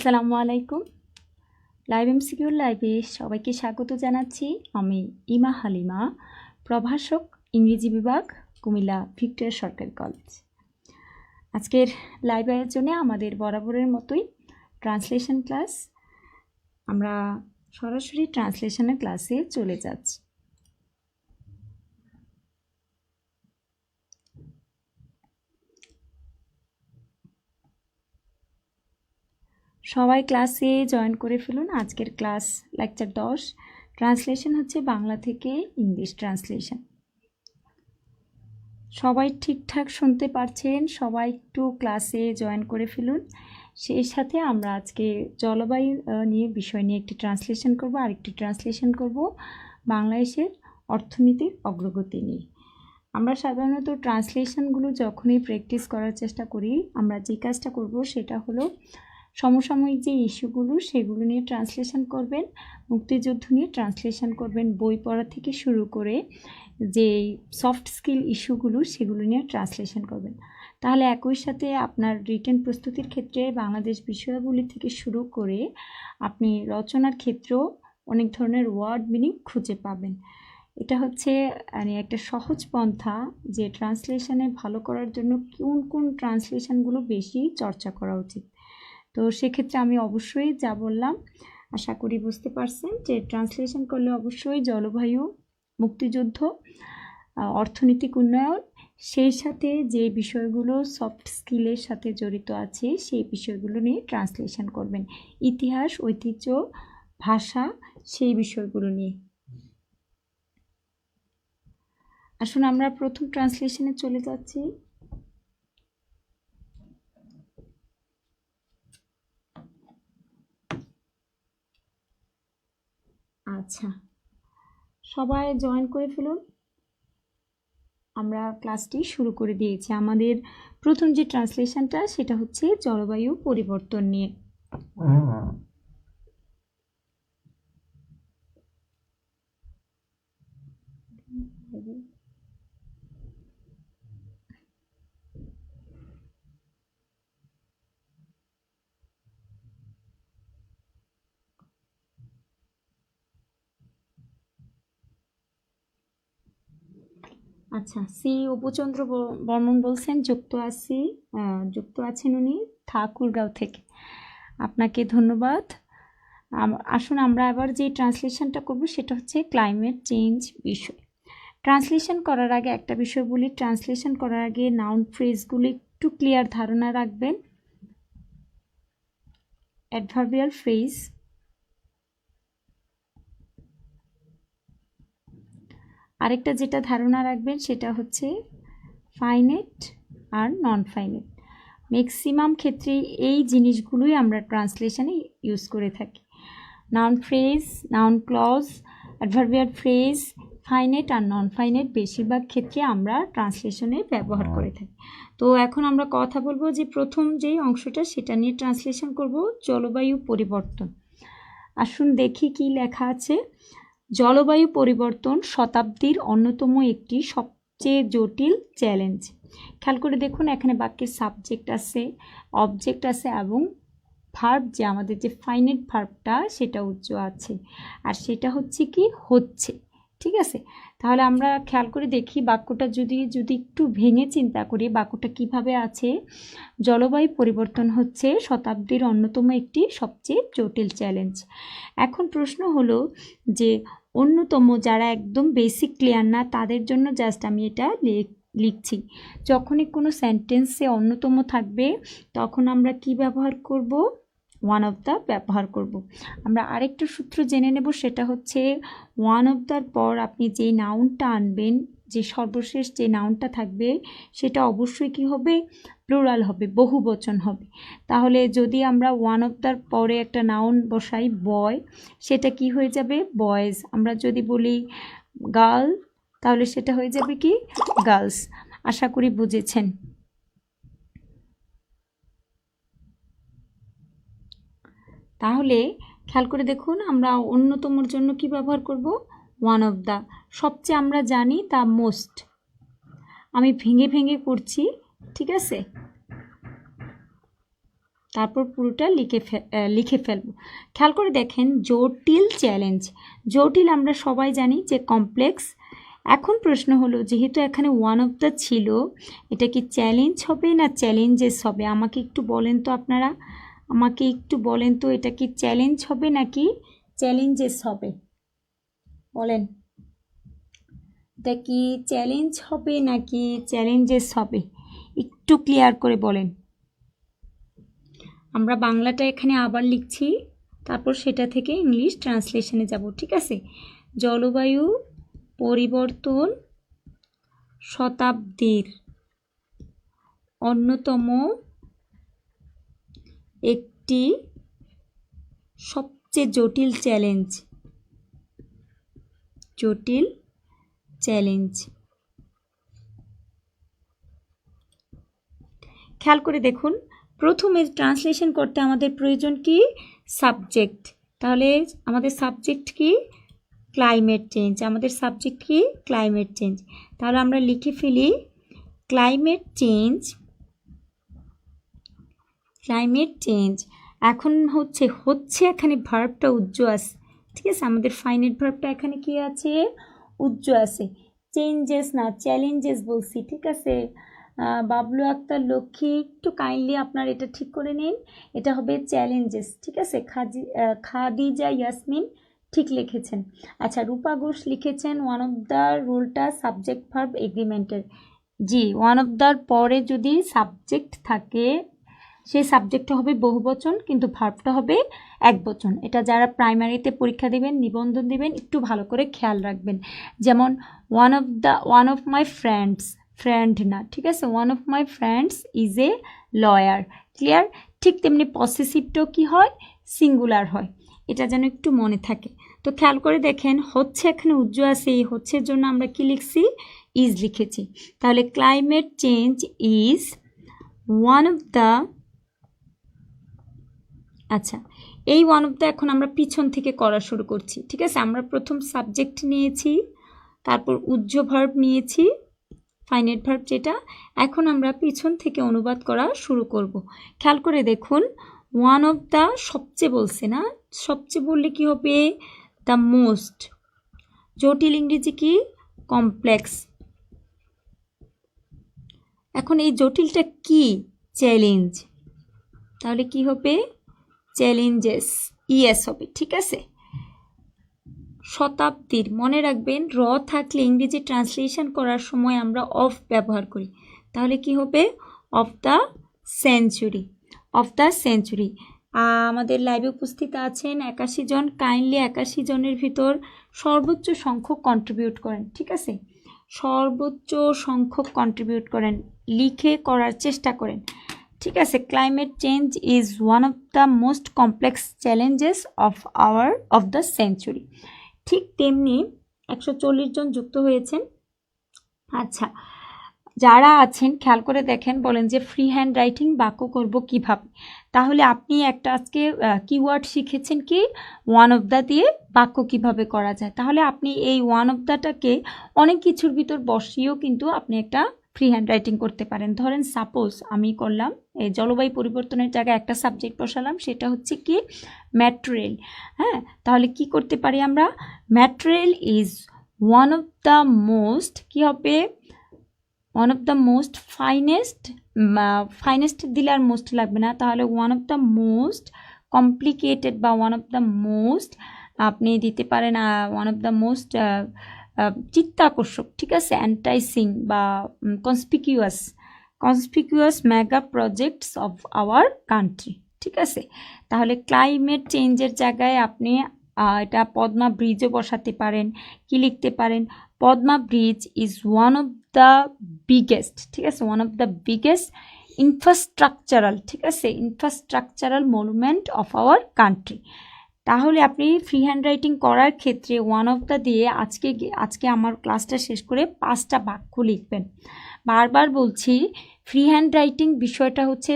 আসসালামু আলাইকুম। লাইভ এমসিকিউর লাইভে সবাইকে স্বাগত জানাচ্ছি। আমি ইমা হালিমা, প্রভাষক, ইংরেজি বিভাগ, কুমিল্লা ভিক্টোরিয়া সরকারি কলেজ। আজকের লাইভ আয়োজনে আমাদের বরাবরের মতোই ট্রান্সলেশন ক্লাস। আমরা সরাসরি ট্রান্সলেশনের ক্লাসে চলে যাচ্ছি। সবাই ক্লাসে জয়েন করে ফেলুন। আজকের ক্লাস লেকচার 10, ট্রান্সলেশন হচ্ছে বাংলা থেকে ইংলিশ ট্রান্সলেশন। সবাই ঠিকঠাক শুনতে পারছেন? সবাই একটু ক্লাসে জয়েন করে ফেলুন। সেই সাথে আমরা আজকে জলবায়ু বিষয় নিয়ে একটি ট্রান্সলেশন করব, আরেকটি ট্রান্সলেশন করব বাংলাদেশের অর্থনীতির অগ্রগতি নিয়ে। আমরা সাধারণত ট্রান্সলেশনগুলো যখনই প্র্যাকটিস করার চেষ্টা করি, আমরা যে কাজটা করব সেটা হলো সমসাময়িক যে ইস্যুগুলো সেগুলো নিয়ে ট্রান্সলেশন করবেন, মুক্তিযুদ্ধ নিয়ে ট্রান্সলেশন করবেন, বই পড়া থেকে শুরু করে যে সফট স্কিল ইস্যুগুলো সেগুলো নিয়ে ট্রান্সলেশন করবেন। তাহলে একই সাথে আপনার রিটেন প্রস্তুতির ক্ষেত্রে বাংলাদেশ বিষয়াবলী থেকে শুরু করে আপনি রচনার ক্ষেত্রেও অনেক ধরনের ওয়ার্ড মিনিং খুঁজে পাবেন। এটা হচ্ছে মানে একটা সহজ পন্থা যে ট্রান্সলেশনে ভালো করার জন্য কোন কোন ট্রান্সলেশনগুলো বেশি চর্চা করা উচিত। তো সেক্ষেত্রে আমি অবশ্যই যা বললাম আশা করি বুঝতে পারছেন যে ট্রান্সলেশন করলে অবশ্যই জলবায়ু, মুক্তিযুদ্ধ, অর্থনৈতিক উন্নয়ন, সেই সাথে যে বিষয়গুলো সফট স্কিলের সাথে জড়িত আছে সেই বিষয়গুলো নিয়ে ট্রান্সলেশন করবেন। ইতিহাস, ঐতিহ্য, ভাষা, সেই বিষয়গুলো নিয়ে। আসুন আমরা প্রথম ট্রান্সলেশনে চলে যাচ্ছি। আচ্ছা, সবাই জয়েন করে ফেলুন। আমরা ক্লাসটি শুরু করে দিয়েছি। আমাদের প্রথম যে ট্রান্সলেশনটা সেটা হচ্ছে জলবায়ু পরিবর্তন নিয়ে। আচ্ছা, সি উপচন্দ্র বর্মন বলছেন যুক্ত আছেন উনি ঠাকুরগাঁও থেকে। আপনাকে ধন্যবাদ। আসুন আমরা এবার যে ট্রান্সলেশনটা করব সেটা হচ্ছে ক্লাইমেট চেঞ্জ বিষয়। ট্রান্সলেশন করার আগে একটা বিষয় বলি, ট্রান্সলেশন করার আগে নাউন ফ্রেজগুলি একটু ক্লিয়ার ধারণা রাখবেন। অ্যাডভার্বিয়াল ফ্রেজ, আরেকটা যেটা ধারণা রাখবেন সেটা হচ্ছে ফাইনাইট আর নন ফাইনাইট। ম্যাক্সিমাম ক্ষেত্রে এই জিনিসগুলোই আমরা ট্রান্সলেশনে ইউজ করে থাকি। Noun phrase, noun clause, adverbial phrase, finite আর নন ফাইনাইট বেশিরভাগ ক্ষেত্রে আমরা ট্রান্সলেশনে ব্যবহার করে থাকি। তো এখন আমরা কথা বলবো যে প্রথম যেই অংশটা সেটা নিয়ে ট্রান্সলেশন করব, জলবায়ু পরিবর্তন। আসুন দেখি কি লেখা আছে। জলবায়ু পরিবর্তন শতাব্দীর অন্যতম একটি সবচেয়ে জটিল চ্যালেঞ্জ। খেয়াল করে দেখুন, এখানে বাক্যের সাবজেক্ট আছে, অবজেক্ট আছে এবং ভার্ব, যে আমাদের যে ফাইনাইট ভার্বটা সেটা উচ্চ আছে, আর সেটা হচ্ছে কি হচ্ছে। ঠিক আছে, তাহলে আমরা খেয়াল করে দেখি বাক্যটা যদি একটু ভেঙে চিন্তা করি বাক্যটা কিভাবে আছে। জলবায়ু পরিবর্তন হচ্ছে শতাব্দীর অন্যতম একটি সবচেয়ে জটিল চ্যালেঞ্জ। এখন প্রশ্ন হলো যে অন্যতম, যারা একদম বেসিক ক্লিয়ার না তাদের জন্য জাস্ট আমি এটা লিখছি। যখনই কোনো সেন্টেন্সে অন্যতম থাকবে তখন আমরা কি ব্যবহার করব? ওয়ান অফ দ্য ব্যবহার করব। আমরা আরেকটা সূত্র জেনে নেব, সেটা হচ্ছে ওয়ান অফ দ্যার পর আপনি যেই নাউনটা আনবেন, যে সর্বশেষ যে নাউনটা থাকবে সেটা অবশ্যই কি হবে? প্লুরাল হবে, বহু বচন হবে। তাহলে যদি আমরা ওয়ান অফ দ্যার পরে একটা নাউন বসাই বয়, সেটা কি হয়ে যাবে? বয়েজ। আমরা যদি বলি গার্ল, তাহলে সেটা হয়ে যাবে কি? গার্লস। আশা করি বুঝেছেন। তাহলে খেয়াল করে দেখুন, আমরা অন্যতমর জন্য কি ব্যবহার করব? One of the. সবচেয়ে আমরা জানি তা মোস্ট। আমি ভেঙে ভেঙে করছি, ঠিক আছে? তারপর পুরোটা লিখে ফেলব। খেয়াল করে দেখেন, জটিল চ্যালেঞ্জ। জটিল আমরা সবাই জানি যে কমপ্লেক্স। এখন প্রশ্ন হলো, যেহেতু এখানে ওয়ান অফ দ্য ছিল, এটা কি চ্যালেঞ্জ হবে না চ্যালেঞ্জেস হবে? আমাকে একটু বলেন তো আপনারা, আমাকে একটু বলেন তো, এটা কি চ্যালেঞ্জ হবে নাকি চ্যালেঞ্জেস হবে? বলেন, এটা কি চ্যালেঞ্জ হবে নাকি চ্যালেঞ্জেস হবে? একটু ক্লিয়ার করে বলেন। আমরা বাংলাটা এখানে আবার লিখছি, তারপর সেটা থেকে ইংলিশ ট্রান্সলেশনে যাব, ঠিক আছে? জলবায়ু পরিবর্তন শতাব্দীর অন্যতম একটি সবচেয়ে জটিল চ্যালেঞ্জ। জটিল চ্যালেঞ্জ। খেয়াল করে দেখুন, প্রথমে ট্রান্সলেশন করতে আমাদের প্রয়োজন কি? সাবজেক্ট। তাহলে আমাদের সাবজেক্ট কি? Climate change. আমাদের সাবজেক্ট কি? Climate change. তাহলে আমরা লিখে ফেলি ক্লাইমেট চেঞ্জ। Climate change. এখন হচ্ছে এখানে ভার্বটা উজ্জ আছে, ঠিক আছে? আমাদের ফাইনাইট ভার্বটা এখানে কি আছে? উজ্জ আছে। চেঞ্জেস না, চ্যালেঞ্জেস বলছি, ঠিক আছে? বাবলু আক্তার লক্ষ্মী, একটু কাইন্ডলি আপনার এটা ঠিক করে নিন, এটা হবে চ্যালেঞ্জেস, ঠিক আছে? খাদিজা ইয়াসমিন ঠিক লিখেছেন। আচ্ছা, রূপা ঘোষ লিখেছেন ওয়ান অফ দ্য রুলটা সাবজেক্ট ভার্ব এগ্রিমেন্টের। জি, ওয়ান অফ দ্যার পরে যদি সাবজেক্ট থাকে, সেই সাবজেক্টটা হবে বহুবচন, কিন্তু ভার্বটা হবে একবচন। এটা যারা প্রাইমারিতে পরীক্ষা দিবেন, নিবন্ধন দিবেন, একটু ভালো করে খেয়াল রাখবেন। যেমন one of my friends, friend না, ঠিক আছে? One of my friends is a lawyer. Clear? ঠিক তেমনি পসেসিভটাও কি হয়? সিঙ্গুলার হয়। এটা যেন একটু মনে থাকে। তো খেয়াল করে দেখেন, হচ্ছে এখানে উজ্জ আছে, এই হচ্ছের জন্য আমরা কি লিখছি? ইজ লিখেছি। তাহলে climate change is one of the, আচ্ছা, এই ওয়ান অফ দ্য এখন আমরা পিছন থেকে করা শুরু করছি, ঠিক আছে? আমরা প্রথম সাবজেক্ট নিয়েছি, তারপর উজ্জ ভার্ব নিয়েছি, ফাইনাইট ভার্ব যেটা। এখন আমরা পিছন থেকে অনুবাদ করা শুরু করব। খেয়াল করে দেখুন, ওয়ান অফ দ্য সবচেয়ে বলছে না? সবচেয়ে বললে কি হবে? The most. জটিল ইংরেজি কি? কমপ্লেক্স। এখন এই জটিলটা কি? চ্যালেঞ্জ। তাহলে কি হবে? চ্যালেঞ্জেস, ইএস হবে, ঠিক আছে? শতাব্দীর, মনে রাখবেন, র থাকলে ইংরেজি ট্রান্সলেশন করার সময় আমরা অফ ব্যবহার করি। তাহলে কি হবে? Of the century. Of the century. আমাদের লাইভে উপস্থিত আছেন 81 জন। কাইন্ডলি 81 জনের ভিতর সর্বোচ্চ সংখ্যক কন্ট্রিবিউট করেন, ঠিক আছে? সর্বোচ্চ সংখ্যক কন্ট্রিবিউট করেন, লিখে করার চেষ্টা করেন, ঠিক আছে? Climate change is one of the most complex challenges of the century. ঠিক তেমনি 140 জন যুক্ত হয়েছেন। আচ্ছা, যারা আছেন খেয়াল করে দেখেন, বলেন যে ফ্রি হ্যান্ড রাইটিং বাক্য করব কিভাবে? তাহলে আপনি একটা আজকে কিওয়ার্ড শিখেছেন কি? ওয়ান অফ দ্য দিয়ে বাক্য কিভাবে করা যায়। তাহলে আপনি এই ওয়ান অফ দ্যাটাকে অনেক কিছুর ভিতর বসিয়েও কিন্তু আপনি একটা ফ্রি হ্যান্ড রাইটিং করতে পারেন। ধরেন সাপোজ আমি করলাম, এই জলবায়ু পরিবর্তনের জায়গায় একটা সাবজেক্ট বসালাম, সেটা হচ্ছে কি? ম্যাটেরিয়াল। হ্যাঁ, তাহলে কি করতে পারি আমরা? Material is one of the most, কি হবে? One of the most finest, finest দিলে আর মোস্ট লাগবে না, তাহলে one of the most complicated বা ওয়ান অফ দ্য মোস্ট আপনি দিতে পারেন ওয়ান অফ দ্য মোস্ট চিত্তাকর্ষক, ঠিক আছে? অ্যান্টাইসিং বা conspicuous mega projects of our country, ঠিক আছে? তাহলে ক্লাইমেট চেঞ্জের জায়গায় আপনি এটা পদ্মা ব্রিজও বসাতে পারেন। কি লিখতে পারেন? Padma bridge is one of the biggest, ঠিক আছে? One of the biggest infrastructural, ঠিক আছে? Infrastructural monument of our country. তাহলে আপনি ফ্রি হ্যান্ড রাইটিং করার ক্ষেত্রে ওয়ান অফ দ্য দিয়ে আজকে আমার ক্লাসটা শেষ করে 5টা বাক্য লিখবেন। বারবার বলছি, ফ্রি হ্যান্ড রাইটিং বিষয়টা হচ্ছে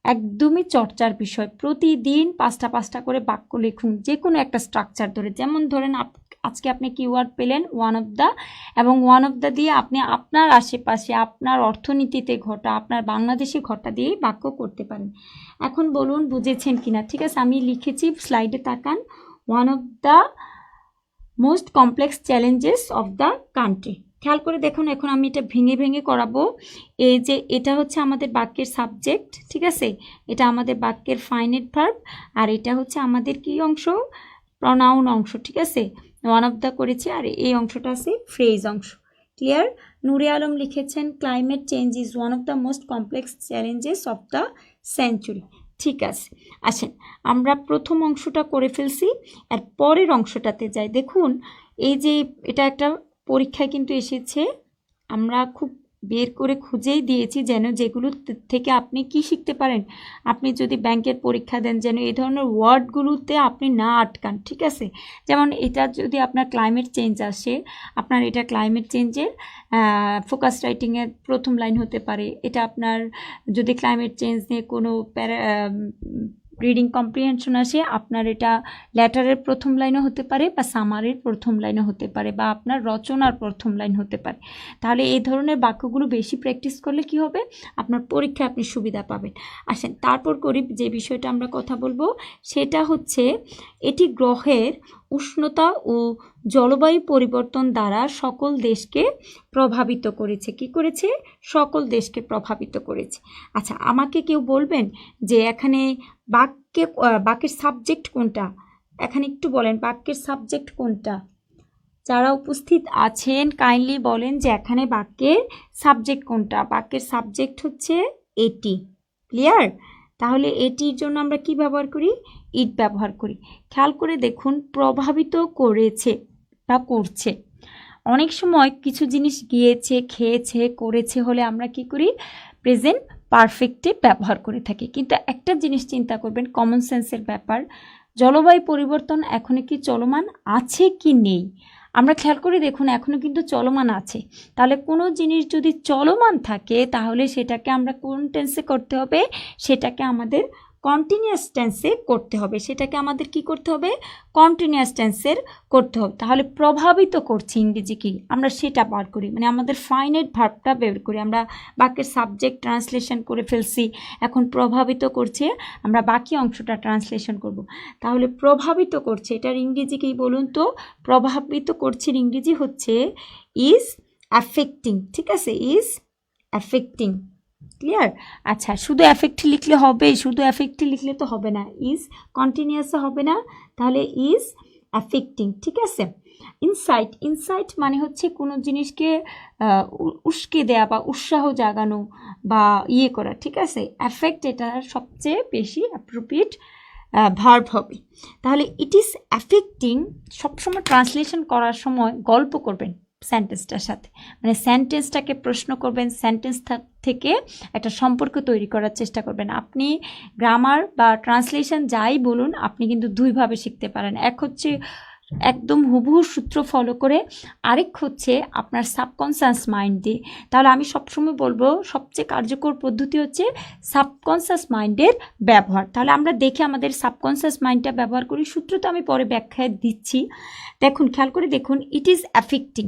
একদমই চর্চার বিষয়। প্রতিদিন 5টা করে বাক্য লিখুন, যে কোনো একটা স্ট্রাকচার ধরে। যেমন ধরেন আজকে আপনি কিওয়ার্ড পেলেন ওয়ান অফ দ্য, এবং ওয়ান অফ দ্য দিয়ে আপনি আপনার আশেপাশে, আপনার অর্থনীতিতে ঘটা, আপনার বাংলাদেশে ঘটা দিয়েই বাক্য করতে পারেন। এখন বলুন বুঝেছেন কিনা। ঠিক আছে, আমি লিখেছি, স্লাইডে তাকান। One of the most complex challenges of the country. খেয়াল করে দেখুন, এখন আমি এটা ভেঙে ভেঙে করাবো। এই যে এটা হচ্ছে আমাদের বাক্যের সাবজেক্ট, ঠিক আছে, এটা আমাদের বাক্যের ফাইনাইট ভার্ব, আর এটা হচ্ছে আমাদের কি অংশ, প্রনাউন অংশ। ঠিক আছে, ওয়ান অফ দ্য করেছি, আর এই অংশটা আছে ফ্রেজ অংশ। ক্লিয়ার? নূরে আলম লিখেছেন climate change is one of the most complex challenges of the century. ঠিক আছে, আসেন আমরা প্রথম অংশটা করে ফেলছি, আর পরের অংশটাতে যাই। দেখুন এই যে এটা একটা পরীক্ষায় কিন্তু এসেছে, আমরা খুব বের করে খুঁজেই দিয়েছি যেন যেগুলো থেকে আপনি কি শিখতে পারেন। আপনি যদি ব্যাংকের পরীক্ষা দেন যেন এই ধরনের ওয়ার্ডগুলোতে আপনি না আটকান। ঠিক আছে, যেমন এটা যদি আপনার ক্লাইমেট চেঞ্জ আসে, আপনার এটা ক্লাইমেট চেঞ্জের ফোকাস রাইটিংয়ের প্রথম লাইন হতে পারে। এটা আপনার যদি ক্লাইমেট চেঞ্জ নিয়ে কোনো রিডিং কম্প্রিহেনশন আসে, আপনার এটা লেটারের প্রথম লাইনও হতে পারে, বা সামারির প্রথম লাইনও হতে পারে, বা আপনার রচনার প্রথম লাইন হতে পারে। তাহলে এই ধরনের বাক্যগুলো বেশি প্র্যাকটিস করলে কি হবে, আপনার পরীক্ষায় আপনি সুবিধা পাবেন। আসেন তারপর করি, যে বিষয়টা আমরা কথা বলবো সেটা হচ্ছে এটি গ্রহের উষ্ণতা ও জলবায়ু পরিবর্তন দ্বারা সকল দেশকে প্রভাবিত করেছে। কি করেছে? সকল দেশকে প্রভাবিত করেছে। আচ্ছা, আমাকে কেউ বলবেন যে এখানে বাক্যের সাবজেক্ট কোনটা? এখানে একটু বলেন বাক্যের সাবজেক্ট কোনটা? যারা উপস্থিত আছেন কাইন্ডলি বলেন যে এখানে বাক্যের সাবজেক্ট কোনটা? বাক্যের সাবজেক্ট হচ্ছে এটি। ক্লিয়ার? তাহলে এটির জন্য আমরা কি ব্যবহার করি? ইট ব্যবহার করি। খেয়াল করে দেখুন, প্রভাবিত করেছে বা করছে। অনেক সময় কিছু জিনিস গিয়েছে, খেয়েছে, করেছে হলে আমরা কি করি? প্রেজেন্ট পারফেক্টে ব্যবহার করে থাকি। কিন্তু একটা জিনিস চিন্তা করবেন, কমন সেন্সের ব্যাপার, জলবায়ু পরিবর্তন এখনো কি চলমান আছে কি নেই? আমরা খেয়াল করে দেখুন এখনও কিন্তু চলমান আছে। তাহলে কোনো জিনিস যদি চলমান থাকে তাহলে সেটাকে আমরা কোন টেন্সে করতে হবে? সেটাকে আমাদের কন্টিনিউয়াস টেন্সে করতে হবে। সেটাকে আমাদের কি করতে হবে? কন্টিনিউয়াস টেন্সের করতে হবে। তাহলে প্রভাবিত করছে ইংরেজি কি, আমরা সেটা বার করি, মানে আমাদের ফাইনাইট ভার্বটা বের করি। আমরা বাক্যের সাবজেক্ট ট্রান্সলেশন করে ফেলছি, এখন প্রভাবিত করছে, আমরা বাকি অংশটা ট্রান্সলেশন করব। তাহলে প্রভাবিত করছে, এটার ইংরেজি কি বলুন তো? প্রভাবিত করছে ইংরেজি হচ্ছে ইজ অ্যাফেক্টিং। ঠিক আছে, ইজ অ্যাফেক্টিং। ক্লিয়ার? আচ্ছা, শুধু অ্যাফেক্ট লিখলে হবে? শুধু অ্যাফেক্ট লিখলে তো হবে না, ইজ কন্টিনিউয়াস হবে না, তাহলে ইজ অ্যাফেক্টিং। ঠিক আছে। ইনসাইট, ইনসাইট মানে হচ্ছে কোনো জিনিসকে উস্কে দেয়া বা উৎসাহ জাগানো বা ইয়ে করা। ঠিক আছে, অ্যাফেক্ট এটা সবচেয়ে বেশি অ্যাপ্রোপ্রিয়েট ভার্ব হবে। তাহলে ইট ইজ অ্যাফেক্টিং, সবসময় ট্রান্সলেশন করার সময় গল্প করবেন সেন্টেন্সটার সাথে, মানে সেন্টেন্সটাকে প্রশ্ন করবেন, সেন্টেন্স থেকে একটা সম্পর্ক তৈরি করার চেষ্টা করবেন। আপনি গ্রামার বা ট্রান্সলেশন যাই বলুন, আপনি কিন্তু দুইভাবে শিখতে পারেন। এক হচ্ছে একদম হুবহু সূত্র ফলো করে, আরেক হচ্ছে আপনার সাবকনসিয়াস মাইন্ড দিয়ে। তাহলে আমি সবসময় বলবো সবচেয়ে কার্যকর পদ্ধতি হচ্ছে সাবকনসিয়াস মাইন্ডের ব্যবহার। তাহলে আমরা দেখে আমাদের সাবকনসিয়াস মাইন্ডটা ব্যবহার করি। সূত্র তো আমি পরে ব্যাখ্যায় দিচ্ছি। দেখুন, খেয়াল করে দেখুন, ইট ইজ অ্যাফেক্টিং।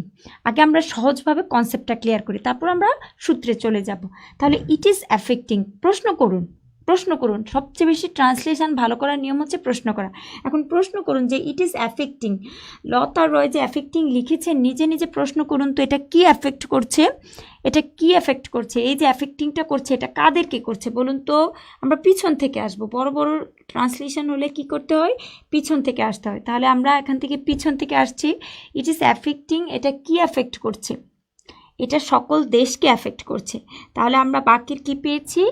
আগে আমরা সহজভাবে কনসেপ্টটা ক্লিয়ার করি, তারপর আমরা সূত্রে চলে যাব। তাহলে ইট ইজ অ্যাফেক্টিং, প্রশ্ন করুন, প্রশ্ন করুন। সবচেয়ে বেশি ট্রান্সলেশন ভালো করার নিয়ম হচ্ছে প্রশ্ন করা। এখন প্রশ্ন করুন যে ইট ইজ অ্যাফেক্টিং, লতা রয় যে অ্যাফেক্টিং লিখেছেন, নিজে নিজে প্রশ্ন করুন তো এটা কি অ্যাফেক্ট করছে, এটা কি এফেক্ট করছে, এই যে অ্যাফেক্টিংটা করছে এটা কাদেরকে করছে বলুন তো? আমরা পিছন থেকে আসবো। বড় বড় ট্রান্সলেশন হলে কি করতে হয়? পিছন থেকে আসতে হয়। তাহলে আমরা এখান থেকে পিছন থেকে আসছি। ইট ইজ অ্যাফেক্টিং, এটা কি অ্যাফেক্ট করছে? এটা সকল দেশকে অ্যাফেক্ট করছে। তাহলে আমরা বাক্যের কি পেয়েছি?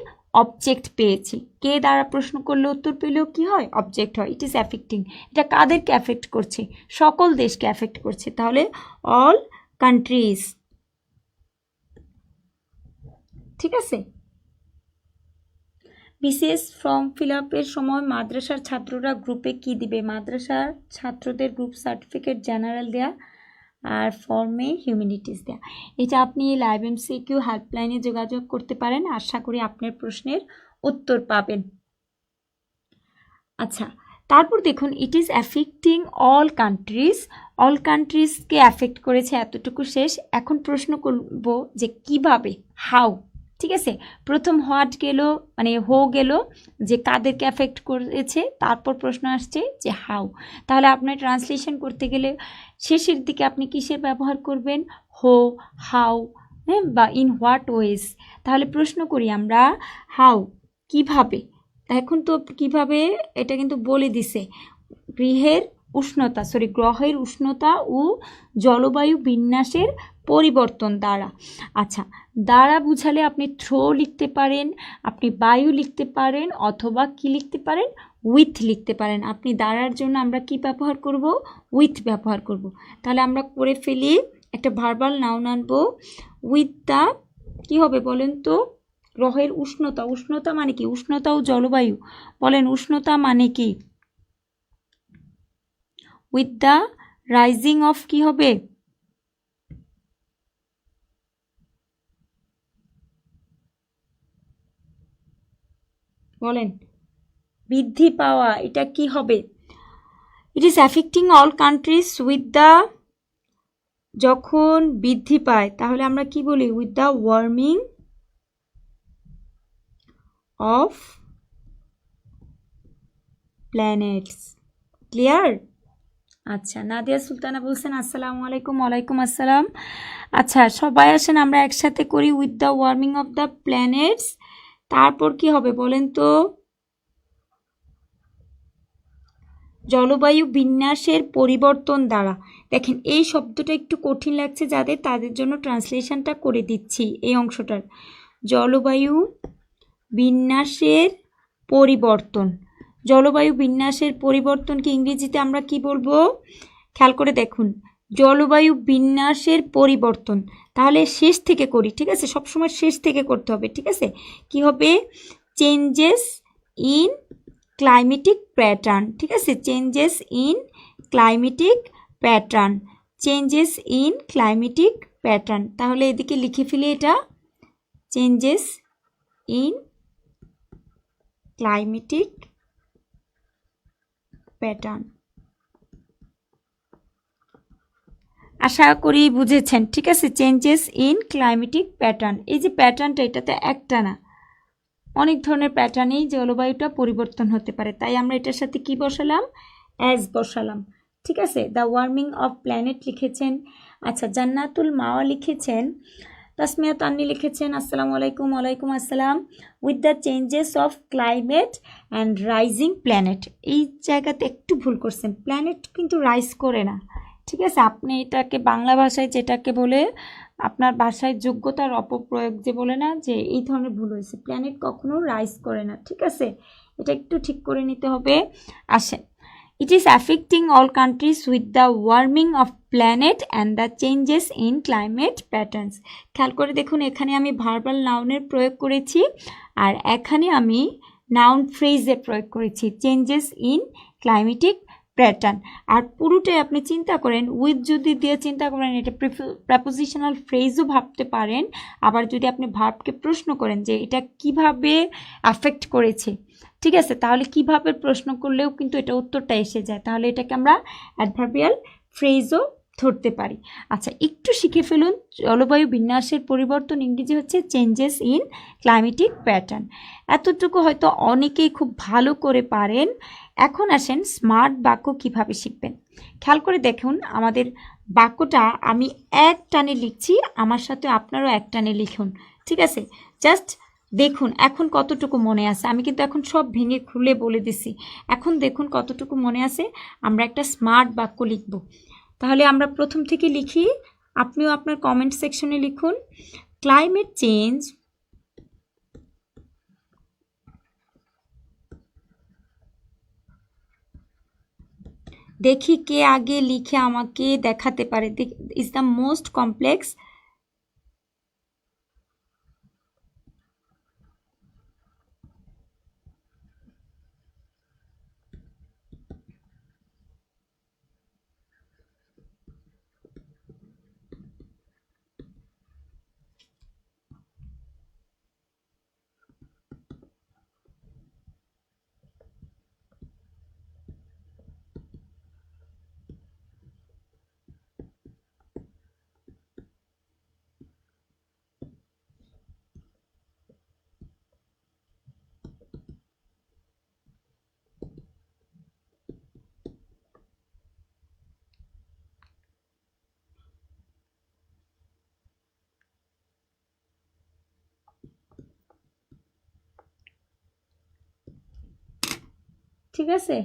অবজেক্ট পেয়েছি। কে দ্বারা প্রশ্ন করলে উত্তর পেলেও কি হয়? অবজেক্ট হয়। ইট ইজ অ্যাফেক্টিং, এটা কাদেরকে অ্যাফেক্ট করছে? সকল দেশকে অ্যাফেক্ট করছে। তাহলে অল কান্ট্রিজ। ঠিক আছে। বিসিএস ফর্ম ফিল আপের সময় মাদ্রাসার ছাত্ররা গ্রুপে কি দিবে? মাদ্রাসার ছাত্রদের গ্রুপ সার্টিফিকেট জেনারেল দেয়া আর ফর্মে হিউম্যানিটিস দেয়া। এটা আপনি লাইভ এমসিকিউ হেল্পলাইনে যোগাযোগ করতে পারেন। আশা করি আপনার প্রশ্নের উত্তর পাবেন। আচ্ছা, তারপর দেখুন ইট ইজ অ্যাফেক্টিং অল কান্ট্রিজকে অ্যাফেক্ট করেছে, এতটুকু শেষ। এখন প্রশ্ন করব যে কিভাবে, হাউ। ঠিক আছে, প্রথম হোয়াট গেল, মানে হো গেল যে কাদেরকে অ্যাফেক্ট করেছে, তারপর প্রশ্ন আসছে যে হাউ। তাহলে আপনার ট্রান্সলেশন করতে গেলে শেষের দিকে আপনি কিসের ব্যবহার করবেন, হো, হাউ, হ্যাঁ, বা ইন হোয়াট ওয়েজ। তাহলে প্রশ্ন করি আমরা, হাউ কিভাবে। এখন তো কিভাবে এটা কিন্তু বলে দিছে, গ্রহের উষ্ণতা ও জলবায়ু বিন্যাসের পরিবর্তন দ্বারা। আচ্ছা, দ্বারা বুঝালে আপনি থ্রো লিখতে পারেন, আপনি বায়ু লিখতে পারেন, অথবা কি লিখতে পারেন, উইথ লিখতে পারেন। আপনি দ্বারার জন্য আমরা কি ব্যবহার করব, উইথ ব্যবহার করব। তাহলে আমরা করে ফেলি, একটা ভার্বাল নাউন আনবো, উইথ দ্য, কি হবে বলেন তো, গ্রহের উষ্ণতা, উষ্ণতা মানে কি, উষ্ণতা ও জলবায়ু, বলেন উষ্ণতা মানে কি, উইথ দ্য রাইজিং অফ, কি হবে, বলেন, বৃদ্ধি পাওয়া, এটা কি হবে, ইট is affecting all countries with the, যখন বৃদ্ধি পায় তাহলে আমরা কি বলি, with the warming of planets. Clear? আচ্ছা, নাদিয়া সুলতানা বলছেন আসসালামু আলাইকুম। ওয়ালাইকুম আসসালাম। আচ্ছা, সবাই আসেন আমরা একসাথে করি, with the warming of the planets. তারপর কি হবে বলেন তো, জলবায়ু বিন্যাসের পরিবর্তন দ্বারা। দেখেন এই শব্দটা একটু কঠিন লাগছে যাদের, তাদের জন্য ট্রান্সলেশনটা করে দিচ্ছি এই অংশটার। জলবায়ু বিন্যাসের পরিবর্তন, জলবায়ু বিন্যাসের পরিবর্তনকে ইংরেজিতে আমরা কি বলবো, খেয়াল করে দেখুন, জলবায়ু বিন্যাসের পরিবর্তন। তাহলে শেষ থেকে করি, ঠিক আছে, সবসময় শেষ থেকে করতে হবে, ঠিক আছে। কি হবে, চেঞ্জেস ইন ক্লাইমেটিক প্যাটার্ন, ঠিক আছে, changes in climatic pattern, changes in climatic pattern. তাহলে এদিকে লিখে ফেলি এটা, চেঞ্জেস ইন ক্লাইমেটিক প্যাটার্ন। আশা করি বুঝেছেন, ঠিক আছে, চেঞ্জেস ইন ক্লাইমেটিক প্যাটার্ন। এই যে প্যাটার্নটা, এটাতে একটা না, অনেক ধরনের প্যাটার্নেই জলবায়ুটা পরিবর্তন হতে পারে, তাই আমরা এটার সাথে কি বসালাম, অ্যাজ বসালাম, ঠিক আছে। দ্য ওয়ার্মিং অফ প্ল্যানেট লিখেছেন। আচ্ছা, জান্নাতুল মাওয়া লিখেছেন, তাসমিয়া তান্নি লিখেছেন আসসালামু আলাইকুম। ওয়ালাইকুম আসসালাম। With the changes of climate and rising planet, এই জায়গাতে একটু ভুল করছেন, প্ল্যানেট কিন্তু রাইজ করে না, ঠিক আছে। আপনি এটাকে বাংলা ভাষায় যেটাকে বলে, আপনার ভাষায় যোগ্যতার অপপ্রয়োগ যে বলে না, যে এই ধরনের ভুল হয়েছে, প্ল্যানেট কখনো রাইজ করে না, ঠিক আছে, এটা একটু ঠিক করে নিতে হবে। আসেন, it is affecting all countries with the warming of planet and the changes in climate patterns. খেয়াল করে দেখুন, এখানে আমি ভার্বাল নাউনের প্রয়োগ করেছি, আর এখানে আমি নাউন ফ্রেজের প্রয়োগ করেছি, চেঞ্জেস ইন ক্লাইমেটিক প্যাটার্ন। আর পুরোটাই আপনি চিন্তা করেন, উইথ যদি দিয়ে চিন্তা করেন, এটা প্রেপোজিশনাল ফ্রেজও ভাবতে পারেন। আবার যদি আপনি ভার্বকে প্রশ্ন করেন যে এটা কিভাবে অ্যাফেক্ট করেছে, ঠিক আছে, তাহলে কিভাবে প্রশ্ন করলেও কিন্তু এটা উত্তরটা এসে যায়, তাহলে এটাকে আমরা অ্যাডভার্বিয়াল ফ্রেজও ধরতে পারি। আচ্ছা, একটু শিখে ফেলুন, জলবায়ু বিন্যাসের পরিবর্তন ইংরেজি হচ্ছে চেঞ্জেস ইন ক্লাইমেটিক প্যাটার্ন। এতটুকু হয়তো অনেকেই খুব ভালো করে পারেন। এখন আসেন স্মার্ট বাক্য কিভাবে শিখবেন। খেয়াল করে দেখুন, আমাদের বাক্যটা আমি এক টানে লিখছি, আমার সাথে আপনারাও এক টানে লিখুন, ঠিক আছে। জাস্ট দেখুন এখন কতটুকু মনে আছে, আমি কিন্তু এখন সব ভেঙে খুলে বলে দিছি। এখন দেখুন কতটুকু মনে আছে, আমরা একটা স্মার্ট বাক্য লিখব। তাহলে আমরা প্রথম থেকে লিখি, আপনিও আপনার কমেন্ট সেকশনে লিখুন, ক্লাইমেট চেঞ্জ দেখি কে আগে লিখে আমাকে দেখাতে পারে, ইজ দ্য মোস্ট কমপ্লেক্স ঠিক আছে।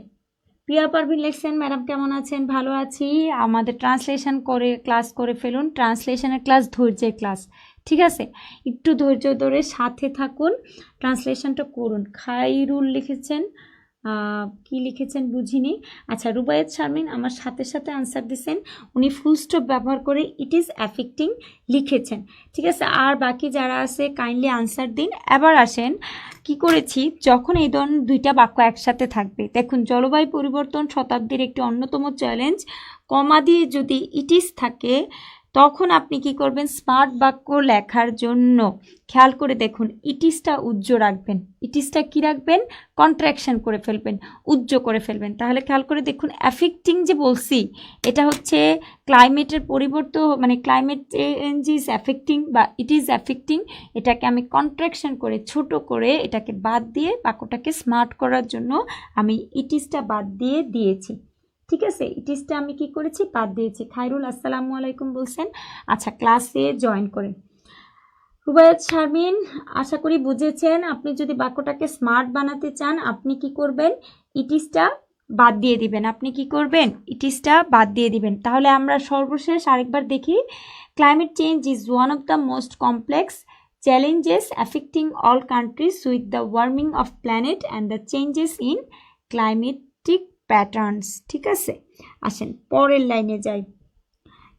প্রিয়া পারভিন লিখছেন, ম্যাডাম কেমন আছেন? ভালো আছি। আমাদের ট্রান্সলেশন করে ক্লাস করে ফেলুন। ট্রান্সলেশনের ক্লাস ধৈর্যের ক্লাস, ঠিক আছে? একটু ধৈর্য ধরে সাথে থাকুন, ট্রান্সলেশনটা করুন। খাইরুল লিখেছেন, কি লিখেছেন বুঝিনি। আচ্ছা, রুবায়েত শারমিন আমার সাথে সাথে আনসার দিচ্ছেন, উনি ফুল স্টপ ব্যবহার করে ইট ইজ অ্যাফেক্টিং লিখেছেন, ঠিক আছে? আর বাকি যারা আছে কাইন্ডলি আনসার দিন। এবার আসেন কি করেছি, যখন এই ধরনের দুইটা বাক্য একসাথে থাকবে, দেখুন জলবায়ু পরিবর্তন শতাব্দীর একটি অন্যতম চ্যালেঞ্জ, কমা দিয়ে যদি ইট ইজ থাকে, তখন আপনি কি করবেন, স্মার্ট বাক্য লেখার জন্য খেয়াল করে দেখুন ইটিসটা উজ্জ্ব রাখবেন। ইটিসটা কি রাখবেন, কন্ট্রাকশন করে ফেলবেন, উজ্জ্ব করে ফেলবেন। তাহলে খেয়াল করে দেখুন অ্যাফেক্টিং যে বলছি, এটা হচ্ছে ক্লাইমেটের পরিবর্তন, মানে ক্লাইমেট চেঞ্জ ইজ অ্যাফেক্টিং বা ইট ইজ অ্যাফেক্টিং, এটাকে আমি কন্ট্রাকশন করে ছোট করে এটাকে বাদ দিয়ে বাক্যটাকে স্মার্ট করার জন্য আমি ইটিসটা বাদ দিয়ে দিয়েছি, ঠিক আছে? ইটিসটা আমি কি করেছি, বাদ দিয়েছি। খায়রুল আসসালামু আলাইকুম বলছেন, আচ্ছা ক্লাসে জয়েন করে। রুবায়েত শারমিন আশা করি বুঝেছেন, আপনি যদি বাক্যটাকে স্মার্ট বানাতে চান আপনি কি করবেন, ইটিসটা বাদ দিয়ে দিবেন। আপনি কি করবেন, ইটিসটা বাদ দিয়ে দিবেন। তাহলে আমরা সর্বশেষ আরেকবার দেখি, climate change is one of the most complex challenges affecting all countries with the warming of planet and the changes in climatic patterns, ঠিক আছে? আসেন পরের লাইনে যাই।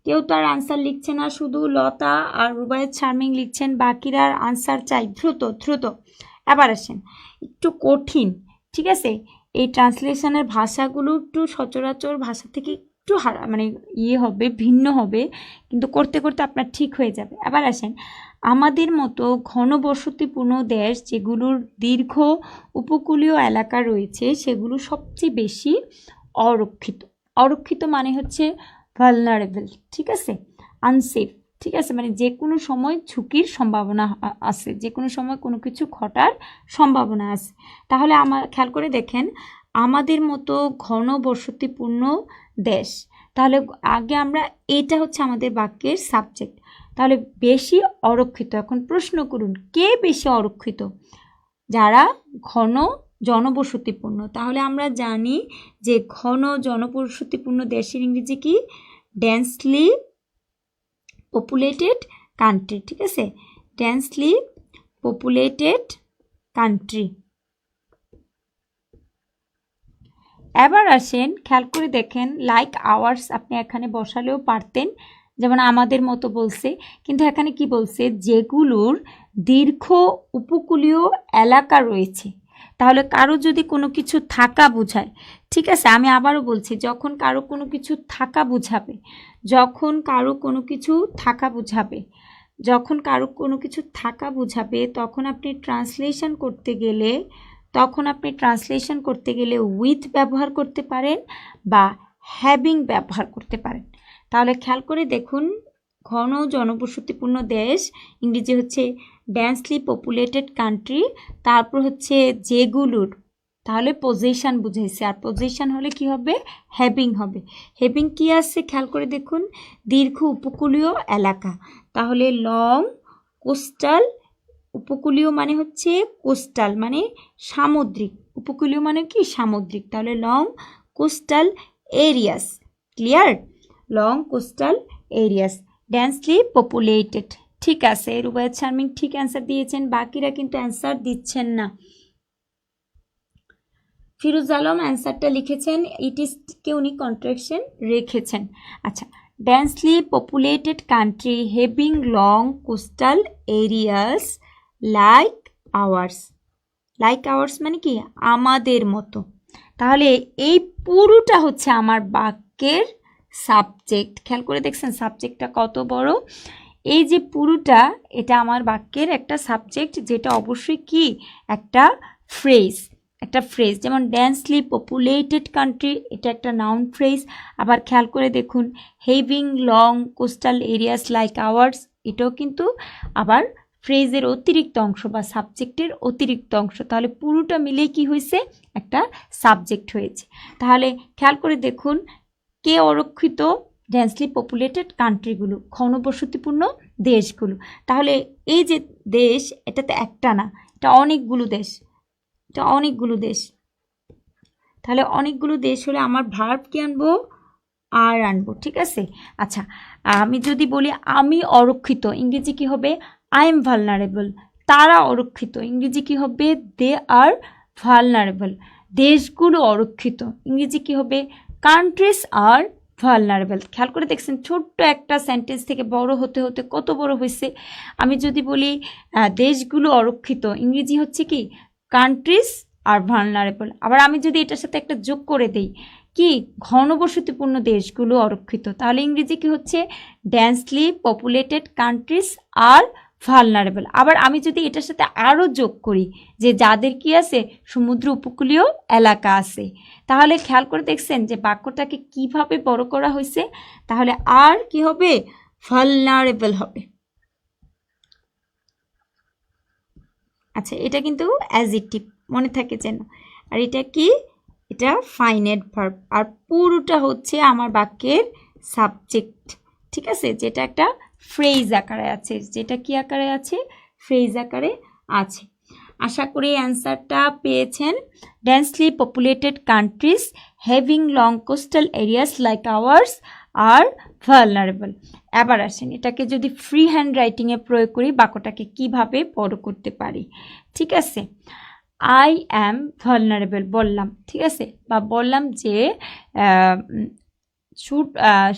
কেউ তার আনসার লিখছে না, শুধু লতা আর রুবায়েত শারমিন লিখছেন, বাকিরা আনসার চাই দ্রুত দ্রুত। এবার আসেন একটু কঠিন, ঠিক আছে? এই ট্রান্সলেশনের ভাষাগুলো একটু সচরাচর ভাষা থেকে একটু মানে হবে, ভিন্ন হবে, কিন্তু করতে করতে আপনার ঠিক হয়ে যাবে। এবার আসেন, আমাদের মতো ঘনবসতিপূর্ণ দেশ যেগুলোর দীর্ঘ উপকূলীয় এলাকা রয়েছে সেগুলো সবচেয়ে বেশি অরক্ষিত। অরক্ষিত মানে হচ্ছে ভালনারেবল, ঠিক আছে? আনসেফ, ঠিক আছে? মানে যে কোনো সময় ঝুঁকির সম্ভাবনা আছে, যে কোনো সময় কোনো কিছু ঘটার সম্ভাবনা আছে। তাহলে আমার খেয়াল করে দেখেন, আমাদের মতো ঘনবসতিপূর্ণ দেশ, তাহলে আগে আমরা এটা হচ্ছে আমাদের বাক্যের সাবজেক্ট। তাহলে বেশি অরক্ষিত, এখন প্রশ্ন করুন কে বেশি অরক্ষিত, যারা ঘন জনবসতিপূর্ণ। তাহলে আমরা জানি যে ঘন জনবসতিপূর্ণ দেশের ইংরেজি কি, ডেন্সলি পপুলেটেড কান্ট্রি, ঠিক আছে? Densely populated country. এবার আসেন খেয়াল করে দেখেন, লাইক আওয়ার্স আপনি এখানে বসালেও পারতেন, যেমন আমাদের মতো বলছে, কিন্তু এখানে কি বলছে, যেগুলোর দীর্ঘ উপকূলীয় এলাকা রয়েছে। তাহলে কারো যদি কোনো কিছু থাকা বোঝায়, ঠিক আছে? আমি আবারও বলছি, যখন কারো কোনো কিছু থাকা বোঝাবে, যখন কারো কোনো কিছু থাকা বোঝাবে, যখন কারো কোনো কিছু থাকা বোঝাবে, তখন আপনি ট্রান্সলেশন করতে গেলে উইথ ব্যবহার করতে পারেন বা হ্যাভিং ব্যবহার করতে পারেন। তাহলে খেয়াল করে দেখুন, ঘন জনবসতিপূর্ণ দেশ ইংরেজি হচ্ছে ডেন্সলি পপুলেটেড কান্ট্রি, তারপর হচ্ছে যেগুলোর, তাহলে পজিশন বুঝাইছে, আর পজিশন হলে কি হবে, হ্যাভিং হবে। হ্যাভিং কি আছে খেয়াল করে দেখুন, দীর্ঘ উপকূলীয় এলাকা, তাহলে লং কোস্টাল, উপকূলীয় মানে হচ্ছে কোস্টাল মানে সামুদ্রিক, উপকূলীয় মানে কি সামুদ্রিক, তাহলে long coastal areas, clear? Long coastal areas, densely populated, ঠিক আছে? রুবায়েত শারমিন ঠিক অ্যান্সার দিয়েছেন, বাকিরা কিন্তু অ্যান্সার দিচ্ছেন না। ফিরোজ আলম অ্যান্সারটা লিখেছেন, ইট ইজকে উনি কন্ট্রাকশন রেখেছেন। আচ্ছা, densely populated country having long coastal areas like hours. Like hours মানে কি, আমাদের মতো। তাহলে এই পুরোটা হচ্ছে আমার বাক্যের সাবজেক্ট। খেয়াল করে দেখছেন সাবজেক্টটা কত বড়, এই যে পুরোটা, এটা আমার বাক্যের একটা সাবজেক্ট, যেটা অবশ্যই কি একটা ফ্রেজ, একটা ফ্রেজ। যেমন ডেন্সলি পপুলেটেড কান্ট্রি, এটা একটা নাউন ফ্রেজ। আবার খেয়াল করে দেখুন, having long coastal areas like hours, এটাও কিন্তু আবার ফ্রেজের অতিরিক্ত অংশ বা সাবজেক্টের অতিরিক্ত অংশ। তাহলে পুরোটা মিলে কি হয়েছে, একটা সাবজেক্ট হয়েছে। তাহলে খেয়াল করে দেখুন, কে অরক্ষিত, ডেন্সলি পপুলেটেড কান্ট্রিগুলো, ঘনবসতিপূর্ণ দেশগুলো। তাহলে এই যে দেশ, এটাতে একটা না, এটা অনেকগুলো দেশ, এটা অনেকগুলো দেশ। তাহলে অনেকগুলো দেশ হলে আমার ভার্ব কি আনবো, আর আনবো, ঠিক আছে। আচ্ছা, আমি যদি বলি আমি অরক্ষিত, ইংরেজি কি হবে, আই এম ভালনারেবল। তারা অরক্ষিত, ইংরেজি কি হবে, দে আর ভালনারেবল। দেশগুলো অরক্ষিত, ইংরেজি কি হবে, কান্ট্রিজ আর ভালনারেবল। খেয়াল করে দেখছেন ছোট্ট একটা সেন্টেন্স থেকে বড় হতে হতে কত বড় হয়েছে। আমি যদি বলি দেশগুলো অরক্ষিত, ইংরেজি হচ্ছে কি, কান্ট্রিজ আর ভালনারেবল। আবার আমি যদি এটার সাথে একটা যোগ করে দেই কি, ঘনবসতিপূর্ণ দেশগুলো অরক্ষিত, তাহলে ইংরেজি কি হচ্ছে, densely populated countries are vulnerable. আবার আমি যদি এটার সাথে আরও যোগ করি যে যাদের কি আছে, সমুদ্র উপকূলীয় এলাকা আছে, তাহলে খেয়াল করে দেখছেন যে বাক্যটাকে কিভাবে বড় করা হয়েছে। তাহলে আর কি হবে, ভালনারেবল হবে। আচ্ছা, এটা কিন্তু অ্যাডজেক্টিভ, মনে থাকে যেন। আর এটা কি, এটা ফাইনাইট ভার্ব, আর পুরোটা হচ্ছে আমার বাক্যের সাবজেক্ট, ঠিক আছে, যেটা একটা ফ্রেজ আকারে আছে, যেটা কি আকারে আছে, ফ্রেজ আকারে আছে। আশা করি অ্যান্সারটা পেয়েছেন। Densely populated countries having long coastal areas like ours আর ভালনারেবল। এবার আসেন, এটাকে যদি ফ্রি হ্যান্ড রাইটিংয়ে প্রয়োগ করি বাক্যটাকে কিভাবে বড় করতে পারি। ঠিক আছে, আই অ্যাম ভালনারেবল বললাম, ঠিক আছে, বা বললাম যে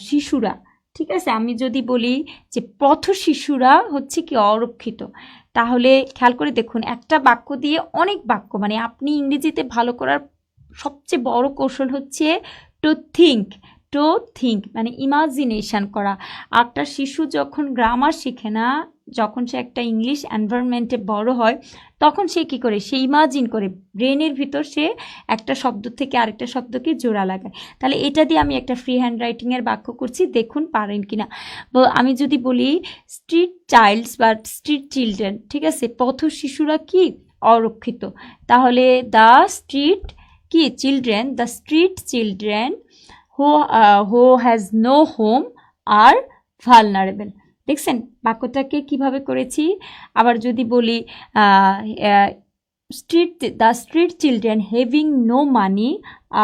শিশুরা, ঠিক আছে, আমি যদি বলি যে পথ শিশুরা হচ্ছে কি অরক্ষিত, তাহলে খেয়াল করে দেখুন একটা বাক্য দিয়ে অনেক বাক্য, মানে আপনি ইংরেজিতে ভালো করার সবচেয়ে বড় কৌশল হচ্ছে টু থিঙ্ক মানে ইমাজিনেশন করা। একটা শিশু যখন গ্রামার শিখে না, যখন সে একটা ইংলিশ এনভায়রনমেন্টে বড় হয়, তখন সে কি করে, সে ইমাজিন করে, ব্রেনের ভিতর সে একটা শব্দ থেকে আরেকটা শব্দকে জোড়া লাগায়। তাহলে এটা দিয়ে আমি একটা ফ্রি হ্যান্ড রাইটিংয়ের বাক্য করছি, দেখুন পারেন কিনা। আমি যদি বলি স্ট্রিট চাইল্ডস বা স্ট্রিট চিলড্রেন, ঠিক আছে, পথ শিশুরা কি অরক্ষিত, তাহলে দ্য স্ট্রিট কি children, the street children who has no home are vulnerable। দেখছেন বাক্যটাকে কিভাবে করেছি। আবার যদি বলি the street children having no money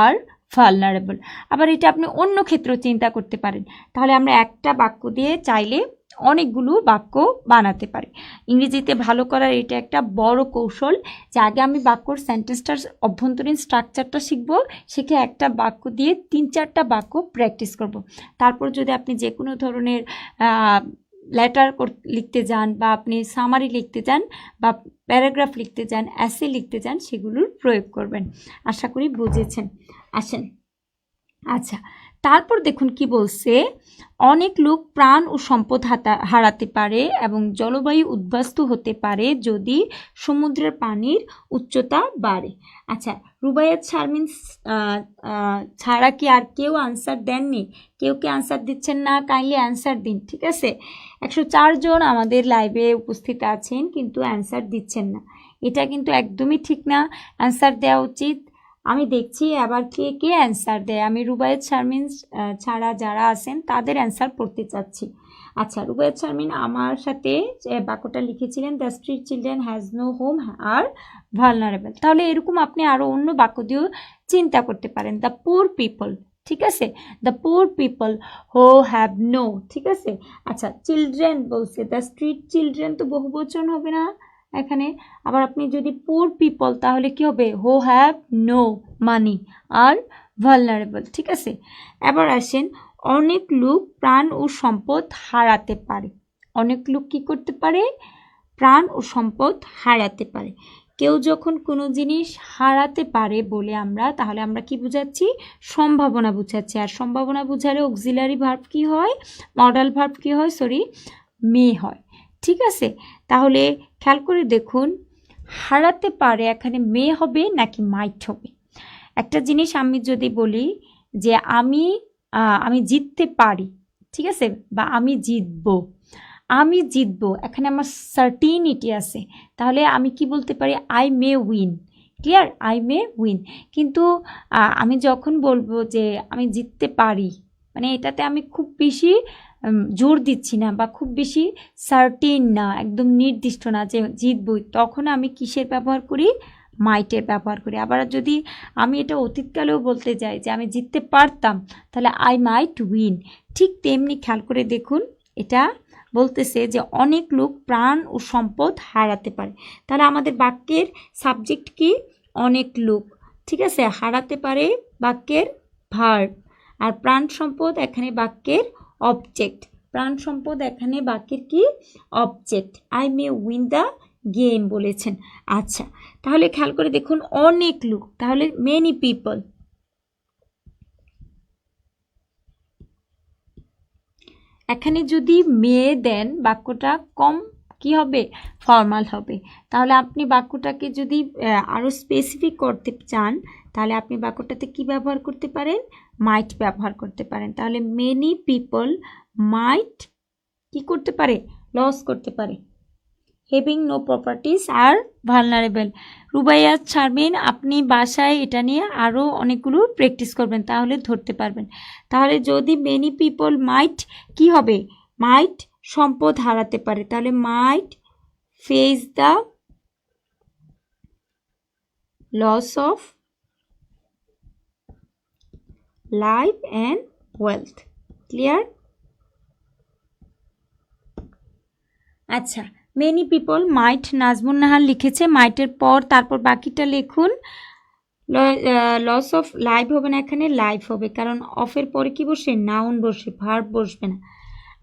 আর ভালনারেবল। আবার এটা আপনি অন্য ক্ষেত্রেও চিন্তা করতে পারেন। তাহলে আমরা একটা বাক্য দিয়ে চাইলে অনেকগুলো বাক্য বানাতে পারি। ইংরেজিতে ভালো করার এটা একটা বড় কৌশল, যে আগে আমি বাক্যর সেন্টেন্সটার অভ্যন্তরীণ স্ট্রাকচারটা শিখব, শিখে একটা বাক্য দিয়ে 3-4টা বাক্য প্র্যাকটিস করব। তারপর যদি আপনি যে কোনো ধরনের লেটার লিখতে যান, বা আপনি সামারি লিখতে যান, বা প্যারাগ্রাফ লিখতে যান, অ্যাসে লিখতে যান, সেগুলোর প্রয়োগ করবেন। আশা করি বুঝেছেন। আসেন, আচ্ছা, তারপর দেখুন কি বলছে, অনেক লোক প্রাণ ও সম্পদ হারাতে পারে এবং জলবায়ু উদ্বাস্তু হতে পারে যদি সমুদ্রের পানির উচ্চতা বাড়ে। আচ্ছা, রুবাইয়াত শারমিন ছাড়া কি আর কেউ আনসার দেননি? কেউ কি আনসার দিচ্ছেন না? কাইন্ডলি অ্যান্সার দিন, ঠিক আছে। 104 জন আমাদের লাইভে উপস্থিত আছেন, কিন্তু অ্যান্সার দিচ্ছেন না। এটা কিন্তু একদমই ঠিক না, অ্যান্সার দেওয়া উচিত। আমি দেখছি আবার কে কে অ্যান্সার দেয়। আমি রুবাইয়াত শারমিন ছাড়া যারা আছেন তাদের অ্যান্সার পড়তে চাচ্ছি। আচ্ছা, রুবাইয়াত শারমিন আমার সাথে বাক্যটা লিখেছিলেন, the street children has no home আর ভালনারেবল। তাহলে এরকম আপনি আরও অন্য বাক্য দিয়েও চিন্তা করতে পারেন। দ্য পুর পিপল, ঠিক আছে, the poor people who have no, ঠিক আছে। আচ্ছা, চিলড্রেন বলছে, দ্য স্ট্রিট চিলড্রেন তো বহুবচন হবে না এখানে। আবার আপনি যদি পুর পিপল, তাহলে কি হবে, হু হ্যাভ নো মানি আর ভালনারেবল, ঠিক আছে। এবার আসেন, অনেক লোক প্রাণ ও সম্পদ হারাতে পারে। অনেক লোক কি করতে পারে, প্রাণ ও সম্পদ হারাতে পারে। কেউ যখন কোনো জিনিস হারাতে পারে বলে আমরা, তাহলে আমরা কি বুঝাচ্ছি, সম্ভাবনা বুঝাচ্ছি। আর সম্ভাবনা বুঝালে অক্সিলারি ভার্ব কি হয়, মডাল ভার্ব কি হয়, মে হয়, ঠিক আছে। তাহলে খেয়াল করে দেখুন, হারাতে পারে এখানে মে হবে নাকি মাইট হবে। একটা জিনিস আমি যদি বলি যে আমি জিততে পারি, ঠিক আছে, বা আমি জিতবো, এখানে আমার সার্টিনিটি আছে, তাহলে আমি কি বলতে পারি, I may win, clear, I may win. কিন্তু আমি যখন বলবো যে আমি জিততে পারি, মানে এটাতে আমি খুব বেশি জোর দিচ্ছি না, বা খুব বেশি সার্টেন না, একদম নির্দিষ্ট না যে জিতবই, তখন আমি কিসের ব্যবহার করি, মাইটের ব্যবহার করি। আবার যদি আমি এটা অতীতকালেও বলতে যাই যে আমি জিততে পারতাম, তাহলে আই মাইট উইন। ঠিক তেমনি খেয়াল করে দেখুন, এটা বলতেছে যে অনেক লোক প্রাণ ও সম্পদ হারাতে পারে। তাহলে আমাদের বাক্যের সাবজেক্ট কি? অনেক লোক, ঠিক আছে, হারাতে পারে বাক্যের ভার্ব, আর প্রাণ সম্পদ এখানে বাক্যের অবজেক্ট। প্রাণ সম্পদ এখানে বাক্যের কি? Object. I may win the game বলেছেন। আচ্ছা, তাহলে খেয়াল করে দেখুন অনেক লোক, তাহলে মেনি পিপল। এখানে যদি মে দেন বাক্যটা কম কি হবে? ফর্মাল হবে। তাহলে আপনি বাক্যটাকে যদি আরও স্পেসিফিক করতে চান, তাহলে আপনি বাক্যটাতে কি ব্যবহার করতে পারেন? মাইট ব্যবহার করতে পারেন। তাহলে মেনি পিপল মাইট কি করতে পারে? লস করতে পারে। হ্যাভিং নো প্রপার্টিস আর ভালনারেবল। রুবাইয়া শারমিন, আপনি বাসায় এটা নিয়ে আরও অনেকগুলো প্র্যাকটিস করবেন, তাহলে ধরতে পারবেন। তাহলে যদি মেনি পিপল মাইট কি হবে? মাইট সম্পদ হারাতে পারে, তাহলে might face the loss of life and wealth. Clear? আচ্ছা, many people might, Nazmun Nahar লিখেছে মাইটের পর, তারপর বাকিটা লিখুন। লস অফ লাইফ হবে না, এখানে লাইফ হবে, কারণ অফের পরে কি বসে? নাউন বসে, ভার্ব বসবে না।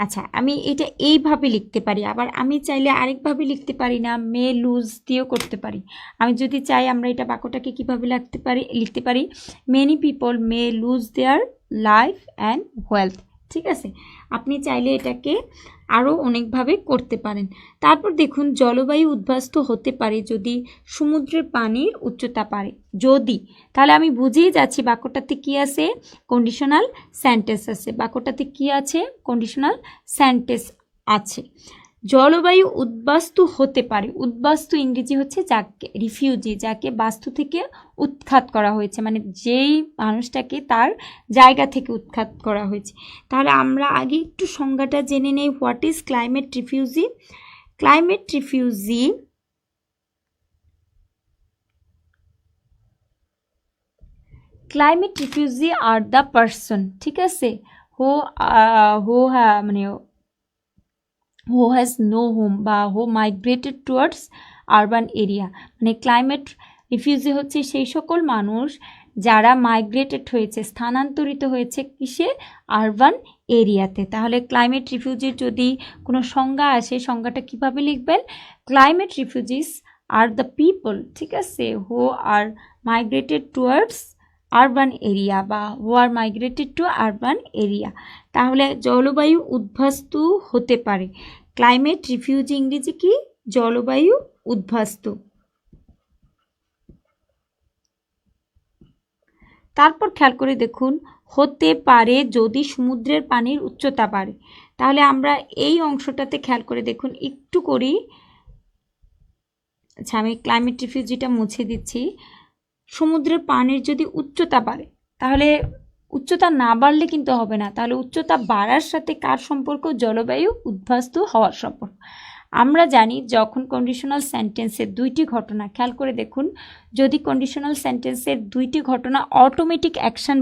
আচ্ছা, আমি এটা এইভাবে লিখতে পারি, আবার আমি চাইলে আরেকভাবে লিখতে পারি না, মে লুজ দিয়েও করতে পারি। আমি যদি চাই আমরা এটা বাক্যটাকে কীভাবে লিখতে পারি? Many people May loose their life and wealth. ঠিক আছে, আপনি চাইলে এটাকে আরও অনেকভাবে করতে পারেন। তারপর দেখুন, জলবায়ু উদ্বাস্তু হতে পারে যদি সমুদ্রের পানির উচ্চতা বাড়ে। যদি, তাহলে আমি বুঝেই যাচ্ছি বাক্যটাতে কি আছে? কন্ডিশনাল সেন্টেন্স আছে। বাক্যটাতে কি আছে? কন্ডিশনাল সেন্টেন্স আছে। জলবায়ু উদ্বাস্তু হতে পারে। উদ্বাস্তু ইংরেজি হচ্ছে যাকে রিফিউজি, যাকে বাস্তু থেকে উৎখাত করা হয়েছে, মানে যেই মানুষটাকে তার জায়গা থেকে উৎখাত করা হয়েছে। তাহলে আমরা আগে একটু সংজ্ঞাটা জেনে নেই। What is climate refugee? Climate refugee climate refugee are the person, ঠিক আছে, মানে who has no home বা who migrated towards urban area। মানে ক্লাইমেট রিফিউজি হচ্ছে সেই সকল মানুষ যারা মাইগ্রেটেড হয়েছে, স্থানান্তরিত হয়েছে কিসে? আরবান এরিয়াতে। তাহলে ক্লাইমেট রিফিউজির যদি কোনো সংজ্ঞা আসে, সংজ্ঞাটা কিভাবে লিখবেন? Climate refugees are the people, ঠিক আছে, হু আর মাইগ্রেটেড টুয়ার্ডস আরবান এরিয়া বা হু আর মাইগ্রেটেড টু আরবান এরিয়া। তাহলে জলবায়ু উদ্বাস্তু হতে পারে। ক্লাইমেট রিফিউজি ইংরেজি কি? জলবায়ু উদ্বাস্তু। তারপর খেয়াল করে দেখুন, হতে পারে যদি সমুদ্রের পানির উচ্চতা বাড়ে। তাহলে আমরা এই অংশটাতে খেয়াল করে দেখুন একটু করি। আচ্ছা, আমি ক্লাইমেট রিফিউজিটা মুছে দিচ্ছি। সমুদ্রের পানির যদি উচ্চতা বাড়ে, তাহলে উচ্চতা না বাড়লে কিন্তু হবে না। তাহলে উচ্চতা বাড়ার সাথে কার সম্পর্ক? জলবায়ু উদ্বাস্তু হওয়ার সম্পর্ক। আমরা জানি যখন কন্ডিশনাল সেন্টেন্সের দুইটি ঘটনা, খেয়াল করে দেখুন, যদি কন্ডিশনাল সেন্টেন্সের দুইটি ঘটনা অটোমেটিক অ্যাকশান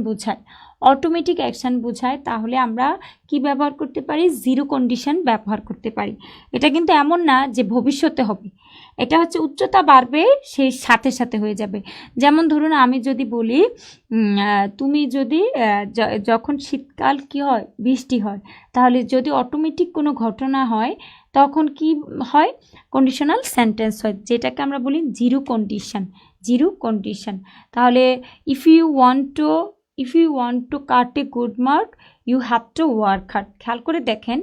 বোঝায়, তাহলে আমরা কি ব্যবহার করতে পারি? জিরো কন্ডিশন ব্যবহার করতে পারি। এটা কিন্তু এমন না যে ভবিষ্যতে হবে, এটা হচ্ছে উচ্চতা বাড়বে সেই সাথে সাথে হয়ে যাবে। যেমন ধরুন আমি যদি বলি তুমি যদি যখন শীতকাল কি হয়? বৃষ্টি হয়। তাহলে যদি অটোমেটিক কোনো ঘটনা হয় তখন কি হয়? কন্ডিশনাল সেন্টেন্স হয়, যেটাকে আমরা বলি জিরো কন্ডিশন। তাহলে if you want to cut a good mark you have to work hard. খেয়াল করে দেখেন,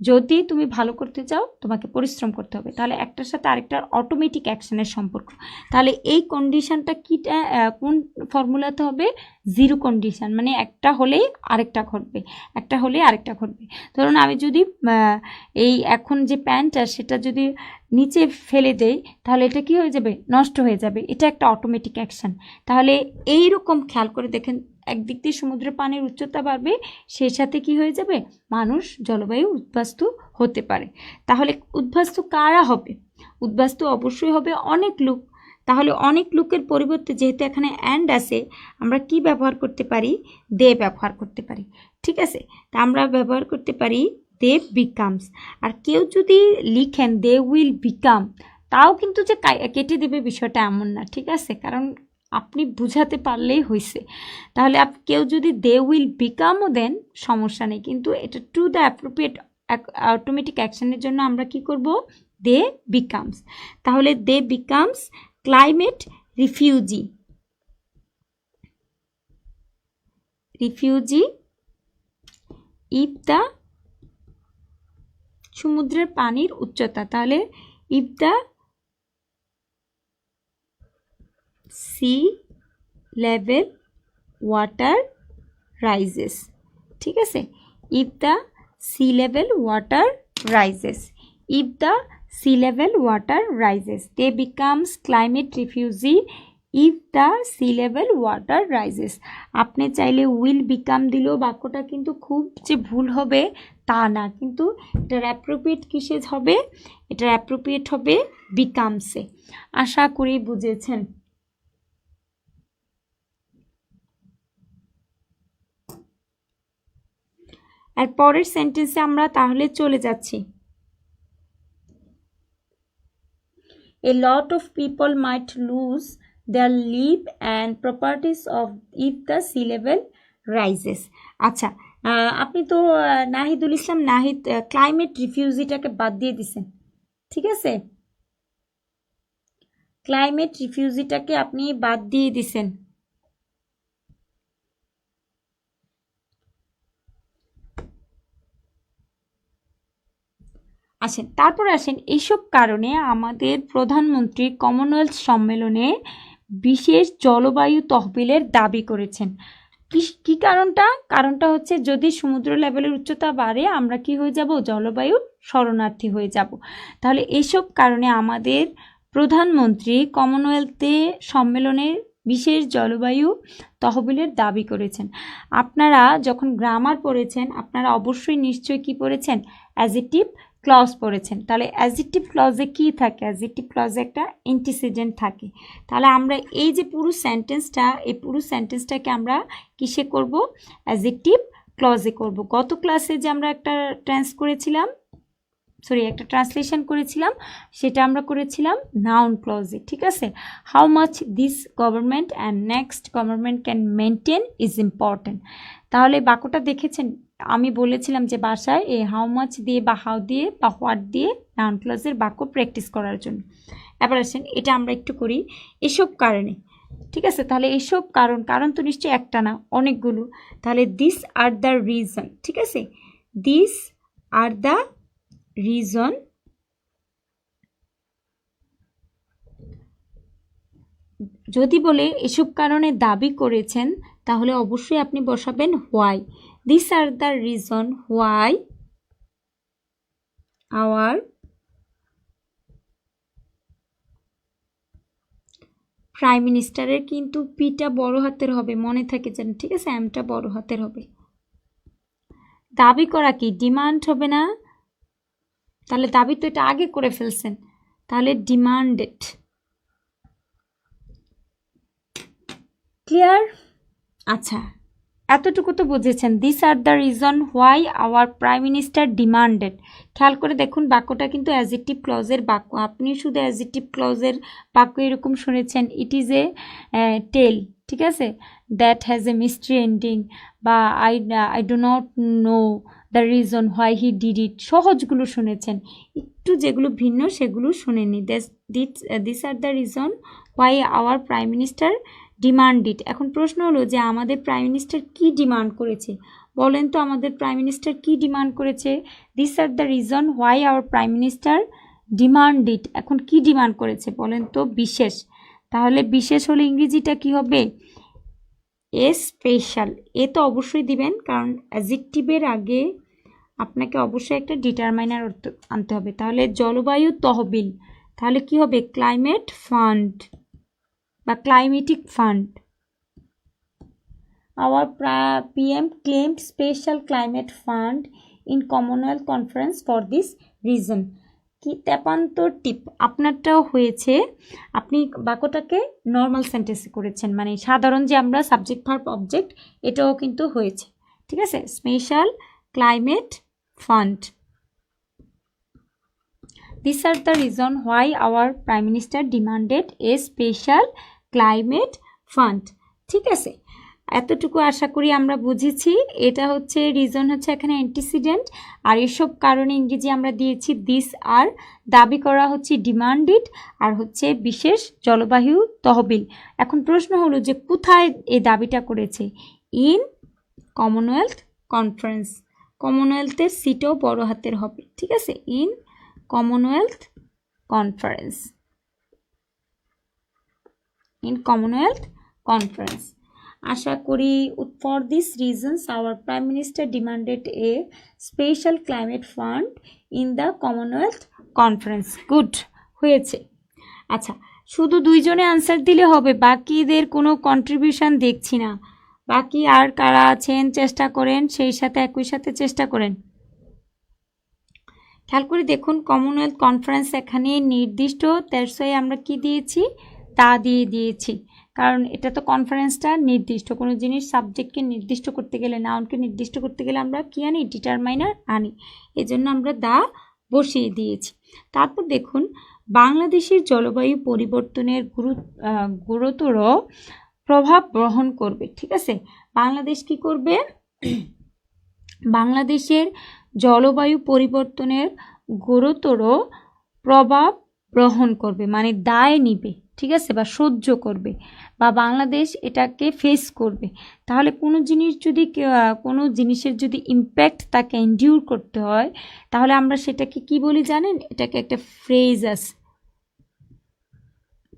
যদি তুমি ভালো করতে চাও তোমাকে পরিশ্রম করতে হবে। তাহলে একটার সাথে আরেকটার অটোমেটিক অ্যাকশনের সম্পর্ক। তাহলে এই কন্ডিশনটা কি কোন ফর্মুলাতে হবে? জিরো কন্ডিশন, মানে একটা হলেই আরেকটা ঘটবে। ধরুন আমি যদি এই এখন যে প্যান্টটা সেটা যদি নিচে ফেলে দেই, তাহলে এটা কি হয়ে যাবে? নষ্ট হয়ে যাবে। এটা একটা অটোমেটিক অ্যাকশন। তাহলে এইরকম খেয়াল করে দেখেন, একদিক দিয়ে সমুদ্রের পানির উচ্চতা বাড়বে, সেই সাথে কি হয়ে যাবে? মানুষ জলবায়ু উদ্বাস্তু হতে পারে। তাহলে উদ্বাস্তু কারা হবে? উদ্বাস্তু অবশ্যই হবে অনেক লোক। তাহলে অনেক লোকের পরিবর্তে যেহেতু এখানে অ্যান্ড আছে, আমরা কি ব্যবহার করতে পারি? দে ব্যবহার করতে পারি। ঠিক আছে, তা আমরা ব্যবহার করতে পারি দে বিকামস। আর কেউ যদি লিখেন দে উইল বিকাম, তাও কিন্তু যে কেটে দেবে বিষয়টা এমন না। ঠিক আছে, কারণ আপনি বুঝাতে পারলেই হয়েছে। তাহলে কেউ যদি দে উইল বিকামও দেন সমস্যা নেই, কিন্তু এটা টু দ্য অ্যাপ্রোপ্রিয়েট অটোমেটিক অ্যাকশনের জন্য আমরা কি করব? They becomes. তাহলে they becomes climate refugee. If the সমুদ্রের পানির উচ্চতা, তাহলে if the sea level water rises. ঠিক আছে, if the sea level water rises, if the sea level water rises, they becomes climate refugee if the sea level water rises. আপনি চাইলে will become দিলেও বাক্যটা কিন্তু খুব যে ভুল হবে তা না, কিন্তু এটার অ্যাপ্রোপ্রিয়েট কিসে হবে? এটার অ্যাপ্রোপ্রিয়েট হবে বিকামসে। আশা করি বুঝেছেন। আর পরের সেন্টেন্সে আমরা তাহলে চলে যাচ্ছি। A lot of people might lose their life and properties of if the sea level rises. আচ্ছা, আপনি তো নাহিদুল ইসলাম নাহিদ ক্লাইমেট রিফিউজিটাকে বাদ দিয়ে দিছেন। ঠিক আছে, ক্লাইমেট রিফিউজিটাকে আপনি বাদ দিয়ে দিছেন। আসেন, তারপর আসেন, এইসব কারণে আমাদের প্রধানমন্ত্রী কমনওয়েলথ সম্মেলনে বিশেষ জলবায়ু তহবিলের দাবি করেছেন। কি কারণটা? কারণটা হচ্ছে যদি সমুদ্র লেভেলের উচ্চতা বাড়ে আমরা কি হয়ে যাব? জলবায়ু শরণার্থী হয়ে যাব। তাহলে এইসব কারণে আমাদের প্রধানমন্ত্রী কমনওয়েলথে সম্মেলনের বিশেষ জলবায়ু তহবিলের দাবি করেছেন। আপনারা যখন গ্রামার পড়েছেন আপনারা অবশ্যই নিশ্চয়ই কি পড়েছেন? অ্যাডজেক্টিভ ক্লজ পড়েছেন। তাহলে অ্যাডজেক্টিভ ক্লজে কি থাকে? অ্যাডজেক্টিভ ক্লজে একটা অ্যান্টিসিডেন্ট থাকে। তাহলে আমরা এই যে পুরো সেন্টেন্সটা, এই পুরো সেন্টেন্সটাকে আমরা কিসে করব? অ্যাডজেক্টিভ ক্লজে করব। গত ক্লাসে যে আমরা একটা একটা ট্রান্সলেশন করেছিলাম, সেটা আমরা করেছিলাম নাউন ক্লজে। ঠিক আছে, how much this government and next government can maintain is important. তাহলে বাক্যটা দেখেছেন, আমি বলেছিলাম যে বাসায় এই হাউ মাচ দিয়ে বা হাউ দিয়ে বা হোয়াট দিয়ে নাউন ক্লজের বাক্য প্র্যাকটিস করার জন্য। এবার আসেন, এটা আমরা একটু করি। এসব কারণে, ঠিক আছে, তাহলে এসব কারণ তো নিশ্চয়ই একটা না, অনেকগুলো। তাহলে দিস আর দ্য রিজন। ঠিক আছে, দিস আর দ্য রিজন যদি বলে এসব কারণে দাবি করেছেন, তাহলে অবশ্যই আপনি বসাবেন why. This are the reason why our prime মিনিস্টারের, কিন্তু পিটা বড় হাতের হবে, মনে থাকে যেন। ঠিক আছে, এমটা বড় হাতের হবে। দাবি করা কি ডিমান্ড হবে না? তাহলে দাবি তো এটা আগে করে ফেলছেন, তাহলে ডিমান্ডেড। ক্লিয়ার? আচ্ছা, এতটুকু তো বুঝেছেন। This are the reason why our prime minister demanded. খেয়াল করে দেখুন, বাক্যটা কিন্তু অ্যাডজেক্টিভ ক্লজের বাক্য। আপনি শুধু অ্যাডজেক্টিভ ক্লজের বাক্য এরকম শুনেছেন, ইট ইজ এ টেল, ঠিক আছে, that has a mystery ending, বা I do not know the reason why he did it, সহজগুলো শুনেছেন। একটু যেগুলো ভিন্ন সেগুলো শুনেনি। This are the reason why our prime minister demanded. এখন প্রশ্ন হলো যে আমাদের প্রাইম মিনিস্টার কি ডিমান্ড করেছে? বলেন তো, আমাদের প্রাইম মিনিস্টার কি ডিমান্ড করেছে? This are the reason why our prime minister demanded. এখন কি ডিমান্ড করেছে বলেন তো? বিশেষ। তাহলে বিশেষ হলে ইংরেজিটা কি হবে? A special. এ তো অবশ্যই দিবেন, কারণ অ্যাডজেক্টিভের আগে আপনাকে অবশ্যই একটা ডিটারমাইনার আনতে হবে। তাহলে জলবায়ু তহবিল, তাহলে কি হবে? ক্লাইমেট ফান্ড বা climatic fund. Our PM claimed special climate fund in Commonwealth conference for this reason. কি তেপান্তর টিপ আপনারটাও হয়েছে, আপনি বাক্যটাকে নর্মাল সেন্টেন্সে করেছেন, মানে সাধারণ যে আমরা সাবজেক্ট ভার্ব অবজেক্ট, এটাও কিন্তু হয়েছে। ঠিক আছে, special climate fund, this are the reason why our prime minister demanded a special climate fund. ঠিক আছে, এতটুকু আশা করি আমরা বুঝেছি। এটা হচ্ছে রিজন, হচ্ছে এখানে অ্যান্টিসিডেন্ট, আর এসব কারণে ইংরেজি আমরা দিয়েছি দিস আর, দাবি করা হচ্ছে ডিমান্ডেড, আর হচ্ছে বিশেষ জলবায়ু তহবিল। এখন প্রশ্ন হলো যে কোথায় এই দাবিটা করেছে? ইন কমনওয়েলথ কনফারেন্স, কমনওয়েলথের সিটও বড় হাতের হবে। ঠিক আছে, in Commonwealth conference, in Commonwealth conference. আশা করি for this reasons our prime minister demanded a special climate fund in the Commonwealth conference. Good, হয়েছে। আচ্ছা, শুধু দুইজনে আনসার দিলে হবে, বাকিদের কোনো কন্ট্রিবিউশন দেখছি না। বাকি আর কারা আছেন চেষ্টা করেন, সেই সাথে একই সাথে চেষ্টা করেন। খেয়াল করে দেখুন, কমনওয়েলথ কনফারেন্স এখানে নির্দিষ্ট, তেরসই আমরা কি দিয়েছি? তা দিয়ে দিয়েছি, কারণ এটা তো কনফারেন্সটা নির্দিষ্ট, কোনো জিনিস সাবজেক্টকে নির্দিষ্ট করতে গেলে, নাউনকে নির্দিষ্ট করতে গেলে আমরা কি আনি? ডিটারমাইনার আনি, এই জন্য আমরা দা বসিয়ে দিয়েছি। তারপর দেখুন, বাংলাদেশের জলবায়ু পরিবর্তনের গুরুতর প্রভাব গ্রহণ করবে। ঠিক আছে, বাংলাদেশ কি করবে? বাংলাদেশের জলবায়ু পরিবর্তনের গুরুতর প্রভাব গ্রহণ করবে, মানে দায় নিবে। ঠিক আছে, বা সহ্য করবে, বা বাংলাদেশ এটাকে ফেস করবে। তাহলে কোনো জিনিস যদি, কোনো জিনিসের যদি ইম্প্যাক্ট তাকে এন্ডিউর করতে হয়, তাহলে আমরা সেটাকে কি বলি জানেন? এটাকে একটা ফ্রেজ আছে,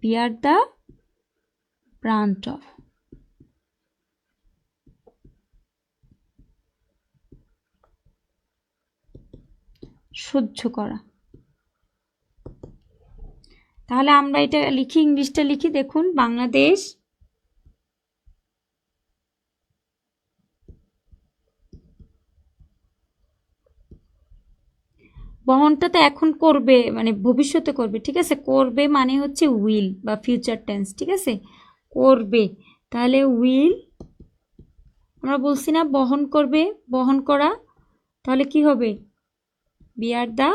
বিয়ার দ্য ব্রান্ট অফ, সহ্য করা। তাহলে আমরা এটা লিখি, ইংলিশটা লিখি, দেখুন, বাংলাদেশ বহনটা তো এখন করবে, মানে ভবিষ্যতে করবে। ঠিক আছে, করবে মানে হচ্ছে উইল বা ফিউচার টেন্স। ঠিক আছে, করবে, তাহলে উইল, আমরা বলছি না বহন করবে, বহন করা, তাহলে কি হবে? Bear the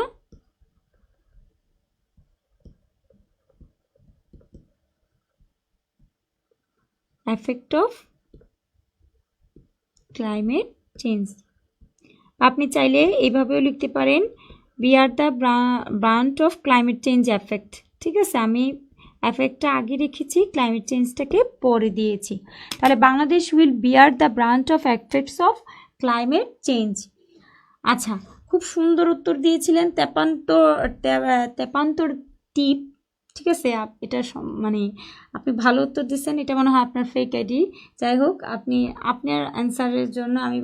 effect of climate change. আপনি চাইলে এইভাবেও লিখতে পারেন, bear the brunt of climate change effect. ঠিক আছে, আমি এফেক্টটা আগে রেখেছি, ক্লাইমেট চেঞ্জটাকে পরে দিয়েছি। তাহলে Bangladesh will bear the brunt of effects of climate change. আচ্ছা, খুব সুন্দর উত্তর দিয়েছিলেন, তেপান্তর টিপ। ঠিক আছে, এটা মানে আপনি ভালো উত্তর দিচ্ছেন, এটা মনে হয় আপনার ফেক আইডি। যাই হোক, আপনি আপনার অ্যান্সারের জন্য আমি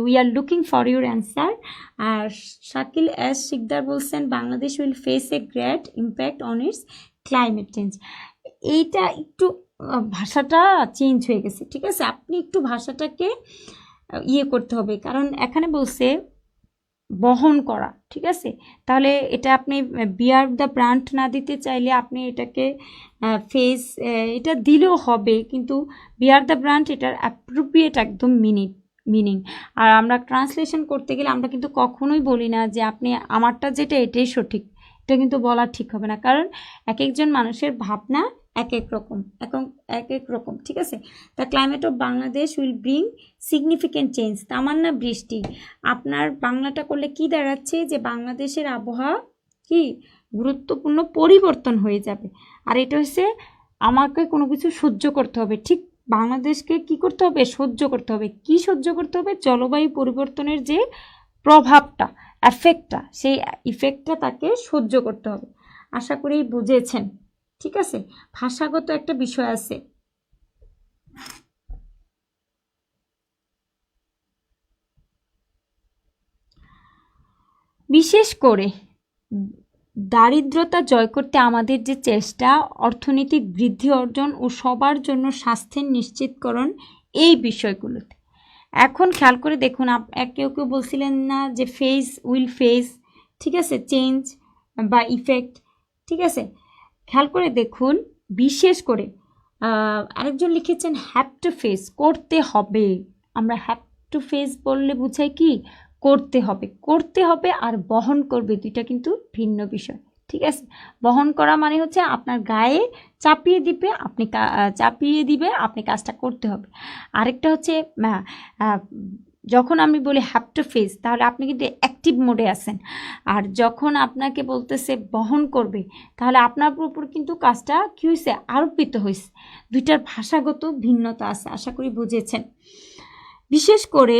we are looking for your answer. আর শাকিল এস শিকদার বলছেন, Bangladesh will face a great impact on its climate change. এইটা একটু ভাষাটা চেঞ্জ হয়ে গেছে। ঠিক আছে, আপনি একটু ভাষাটাকে ইয়ে করতে হবে, কারণ এখানে বলছে বহন করা। ঠিক আছে, তাহলে এটা আপনি বিয়ার দ্য ব্রান্ড না দিতে চাইলে আপনি এটাকে ফেস, এটা দিলেও হবে, কিন্তু বিয়ার দ্য ব্রান্ড এটার অ্যাপ্রোপ্রিয়েট একদম মিনিং। আর আমরা ট্রান্সলেশন করতে গেলে আমরা কিন্তু কখনোই বলি না যে আপনি আমারটা যেটা এটাই সঠিক, এটা কিন্তু বলা ঠিক হবে না, কারণ এক একজন মানুষের ভাবনা এক এক রকম। ঠিক আছে, the climate of Bangladesh will bring significant change, Tamanna Brishti. আপনার বাংলাটা করলে কি দাঁড়াচ্ছে? যে বাংলাদেশের আবহাওয়া কি গুরুত্বপূর্ণ পরিবর্তন হয়ে যাবে। আর এটা হচ্ছে আমাকে কোনো কিছু সহ্য করতে হবে, ঠিক বাংলাদেশকে কি করতে হবে? সহ্য করতে হবে। কি সহ্য করতে হবে? জলবায়ু পরিবর্তনের যে প্রভাবটা, এফেক্টটা, সেই ইফেক্টটা তাকে সহ্য করতে হবে। আশা করি বুঝেছেন। ঠিক আছে, ভাষাগত একটা বিষয় আছে। বিশেষ করে দারিদ্রতা জয় করতে আমাদের যে চেষ্টা, অর্থনৈতিক বৃদ্ধি অর্জন ও সবার জন্য স্বাস্থ্যের নিশ্চিতকরণ, এই বিষয়গুলোতে। এখন খেয়াল করে দেখুন, কেউ বলছিলেন না যে উইল ফেস। ঠিক আছে, চেঞ্জ বা ইফেক্ট। ঠিক আছে, খেয়াল করে দেখুন, বিশেষ করে আরেকজন লিখেছেন হ্যাভ টু ফেস, করতে হবে। আমরা হ্যাভ টু ফেস বললে বুঝাই কি, করতে হবে। করতে হবে আর বহন করবে, দুইটা কিন্তু ভিন্ন বিষয়। ঠিক আছে, বহন করা মানে হচ্ছে আপনার গায়ে চাপিয়ে দিবে, আপনি কাজটা করতে হবে। আরেকটা হচ্ছে যখন আমি বলি হ্যাভ টু ফেস, তাহলে আপনি কিন্তু অ্যাক্টিভ মোডে আছেন। আর যখন আপনাকে বলতেছে বহন করবে, তাহলে আপনার উপর কিন্তু কাজটা কী হয়েছে, আরোপিত হয়েছে। দুইটার ভাষাগত ভিন্নতা আছে, আশা করি বুঝেছেন। বিশেষ করে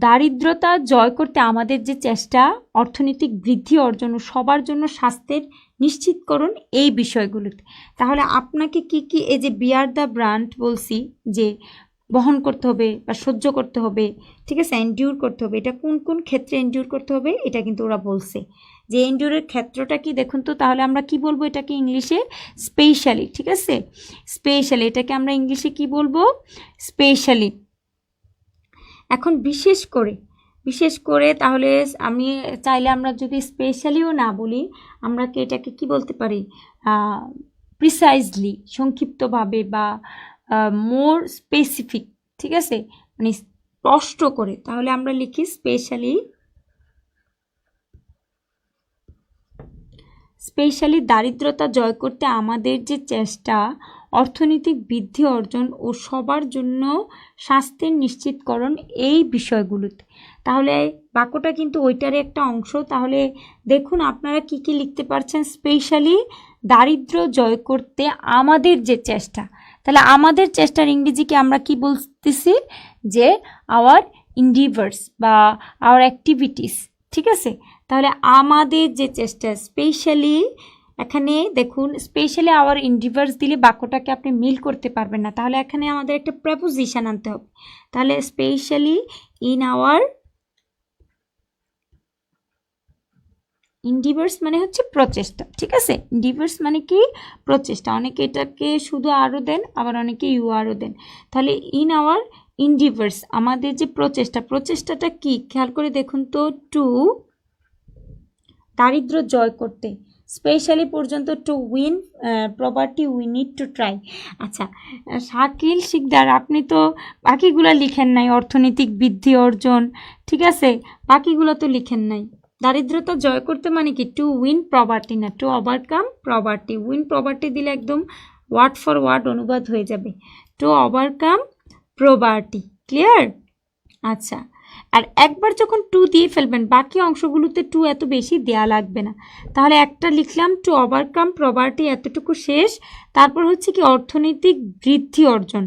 দারিদ্রতা জয় করতে আমাদের যে চেষ্টা, অর্থনৈতিক বৃদ্ধি অর্জন ও সবার জন্য স্বাস্থ্যের নিশ্চিতকরণ, এই বিষয়গুলোতে। তাহলে আপনাকে কি কি, এই যে বিয়ার দ্য ব্র্যান্ড বলছি যে বহন করতে হবে বা সহ্য করতে হবে, ঠিক আছে, এন্ডিউর করতে হবে, এটা কোন কোন ক্ষেত্রে এন্ডিউর করতে হবে, এটা কিন্তু ওরা বলছে যে এন্ডিউরের ক্ষেত্রটা কি দেখুন তো। তাহলে আমরা কি বলবো এটাকে ইংলিশে, স্পেশালি। ঠিক আছে, স্পেশালি, এটাকে আমরা ইংলিশে কি বলবো, স্পেশালি। এখন বিশেষ করে তাহলে আমি চাইলে আমরা যদি স্পেশালিও না বলি, আমরা কি এটাকে কি বলতে পারি, প্রিসাইজলি, সংক্ষিপ্তভাবে, বা মোর স্পেসিফিক। ঠিক আছে, মানে স্পষ্ট করে। তাহলে আমরা লিখি স্পেশালি দারিদ্রতা জয় করতে আমাদের যে চেষ্টা, অর্থনৈতিক বৃদ্ধি অর্জন ও সবার জন্য স্বাস্থ্যের নিশ্চিতকরণ, এই বিষয়গুলোতে। তাহলে বাক্যটা কিন্তু ওইটারই একটা অংশ। তাহলে দেখুন আপনারা কি কি লিখতে পারছেন, স্পেশালি দারিদ্র জয় করতে আমাদের যে চেষ্টা। তাহলে আমাদের চেষ্টার ইংরেজিকে আমরা কি বলতেছি, যে আওয়ার ইন্ডিভার্স বা আওয়ার অ্যাক্টিভিটিস। ঠিক আছে, তাহলে আমাদের যে চেষ্টা, স্পেশালি, এখানে দেখুন স্পেশালি আওয়ার ইন্ডিভার্স দিলে বাক্যটাকে আপনি মিল করতে পারবেন না। তাহলে এখানে আমাদের একটা প্রেপোজিশন আনতে হবে। তাহলে স্পেশালি ইন আওয়ার ইন্ডিভার্স মানে হচ্ছে প্রচেষ্টা। ঠিক আছে, ইন্ডিভার্স মানে কি, প্রচেষ্টা। অনেকে এটাকে শুধু আরও দেন, আবার অনেকে ইউ আরও দেন। তাহলে ইন আওয়ার ইন্ডিভার্স, আমাদের যে প্রচেষ্টাটা কি, খেয়াল করে দেখুন তো, টু দারিদ্র জয় করতে, স্পেশালি পর্যন্ত to win property we need to try. আচ্ছা, শাকিল শিকদার, আপনি তো বাকিগুলো লিখেন নাই, অর্থনৈতিক বৃদ্ধি অর্জন, ঠিক আছে, বাকিগুলো তো লিখেন নাই। দারিদ্রতা জয় করতে মানে কি, টু উইন প্রপার্টি না, two overcome property. Win property দিলে একদম ওয়ার্ড ফর ওয়ার্ড অনুবাদ হয়ে যাবে, টু ওভারকাম প্রপার্টি। ক্লিয়ার? আচ্ছা, আর একবার যখন টু দিয়ে ফেলবেন, বাকি অংশগুলোতে টু এত বেশি দেয়া লাগবে না। তাহলে একটা লিখলাম টু ওভারকাম প্রপার্টি, এতটুকু শেষ। তারপর হচ্ছে কি, অর্থনৈতিক বৃদ্ধি অর্জন।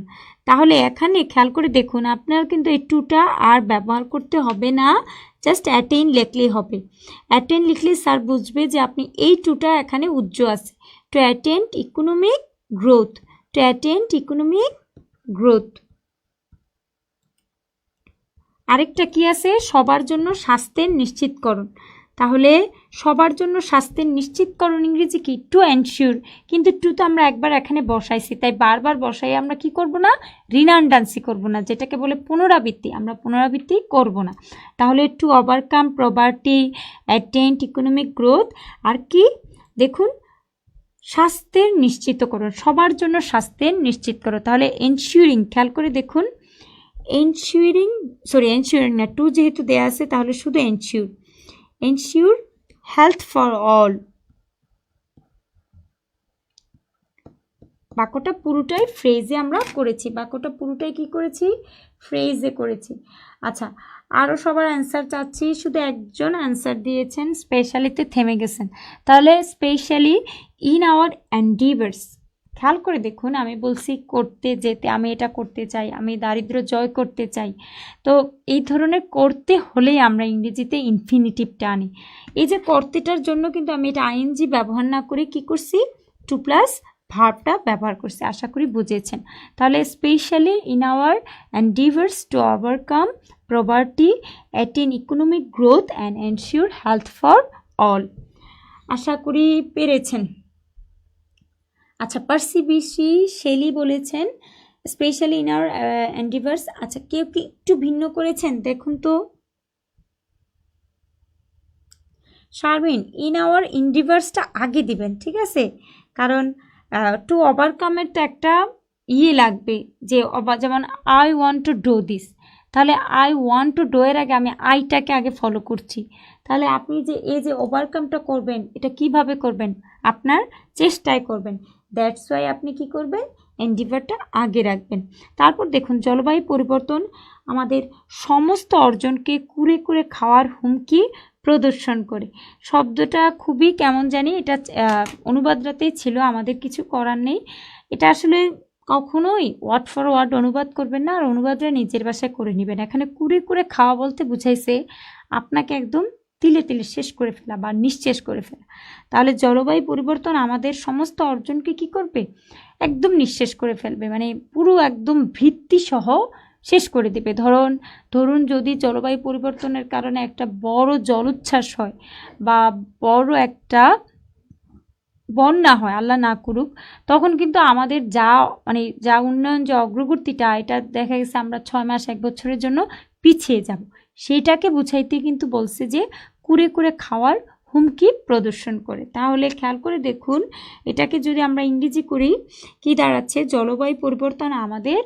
তাহলে এখানে খেয়াল করে দেখুন, আপনার কিন্তু এই টুটা আর ব্যবহার করতে হবে না, জাস্ট অ্যাটেইন লিখলেই হবে। অ্যাটেইন লিখলে স্যার বুঝবে যে আপনি এই টুটা এখানে উজ্জ্ব আছে। To attend economic growth, to attend economic growth. আরেকটা কি আছে, সবার জন্য স্বাস্থ্যের নিশ্চিতকরণ। তাহলে সবার জন্য স্বাস্থ্যের নিশ্চিতকরণ ইংরেজি কি, টু এনশিওর। কিন্তু টু তো আমরা একবার এখানে বসাইছি, তাই বারবার বসাই আমরা কি করব না, রিনান্ডান্সি করব না, যেটাকে বলে পুনরাবৃত্তি, আমরা পুনরাবৃত্তি করব না। তাহলে to overcome property, attend economic growth, আর কি দেখুন, স্বাস্থ্যের নিশ্চিতকরণ, সবার জন্য স্বাস্থ্যের নিশ্চিতকরণ। তাহলে এনশিওরিং, খেয়াল করে দেখুন, এনশিওরিং না, টু যেহেতু দেয়া আছে তাহলে শুধু এনশিওর হেলথ ফর অল। বাক্যটা পুরোটাই ফ্রেজে আমরা করেছি, বাক্যটা পুরোটাই কি করেছি, ফ্রেজে করেছি। আচ্ছা, আরও সবার অ্যান্সার চাচ্ছি, শুধু একজন অ্যান্সার দিয়েছেন, স্পেশালিতে থেমে গেছেন। তাহলে স্পেশালি ইন আওয়ার এন্ডিভার্স, খেয়াল করে দেখুন, আমি বলছি করতে যেতে, আমি এটা করতে চাই, আমি দারিদ্র জয় করতে চাই। তো এই ধরনের করতে হলেই আমরা ইংরেজিতে ইনফিনিটিভটা আনি। এই যে করতেটার জন্য কিন্তু আমি এটা আইএনজি ব্যবহার না করে কি করছি, টু প্লাস ভার্বটা ব্যবহার করছি। আশা করি বুঝেছেন। তাহলে specially in our endeavours to overcome property, attain economic growth and ensure health for all. আশা করি পেরেছেন। আচ্ছা, পার্সিবিসি শেলি বলেছেন স্পেশালি ইন আওয়ার এন্ডিভার্স। আচ্ছা, কেউ কি একটু ভিন্ন করেছেন দেখুন তো, শারমিন ইন আওয়ার ইন্ডিভার্সটা আগে দিবেন, ঠিক আছে, কারণ টু ওভারকামের তো একটা লাগবে যে যেমন I want to do this, তাহলে আই ওয়ান্ট টু ডু এর আগে আমি আইটাকে আগে ফলো করছি, তাহলে আপনি যে এই যে ওভারকামটা করবেন এটা কিভাবে করবেন, আপনার চেষ্টায় করবেন, দ্যাটস ওয়াই আপনি কি করবেন, এন্ডিভারটা আগে রাখবেন। তারপর দেখুন জলবায়ু পরিবর্তন আমাদের সমস্ত অর্জনকে কুরে কুরে খাওয়ার হুমকি প্রদর্শন করে। শব্দটা খুবই কেমন জানি, এটা অনুবাদটাতেই ছিল, আমাদের কিছু করার নেই। এটা আসলে কখনোই ওয়ার্ড ফর ওয়ার্ড অনুবাদ করবেন না, আর অনুবাদটা নিজের ভাষায় করে নেবেন। এখানে কুরে কুরে খাওয়া বলতে বুঝাইছে আপনাকে একদম তিলে তিলে শেষ করে ফেলা বা নিঃশেষ করে ফেলা। তাহলে জলবায়ু পরিবর্তন আমাদের সমস্ত অর্জনকে কি করবে, একদম নিঃশেষ করে ফেলবে, মানে পুরো একদম ভিত্তিসহ শেষ করে দেবে। ধরুন যদি জলবায়ু পরিবর্তনের কারণে একটা বড় জলোচ্ছ্বাস হয় বা বড় একটা বন্যা হয়, আল্লাহ না করুক, তখন কিন্তু আমাদের যা উন্নয়ন, যে অগ্রগতিটা, এটা দেখা গেছে আমরা 6 মাস 1 বছরের জন্য পিছিয়ে যাব। সেটাকে বুঝাইতে কিন্তু বলছে যে কুরে কুরে খাওয়ার হুমকি প্রদর্শন করে। তাহলে খেয়াল করে দেখুন, এটাকে যদি আমরা ইংরেজি করি কি দাঁড়াচ্ছে, জলবায়ু পরিবর্তন আমাদের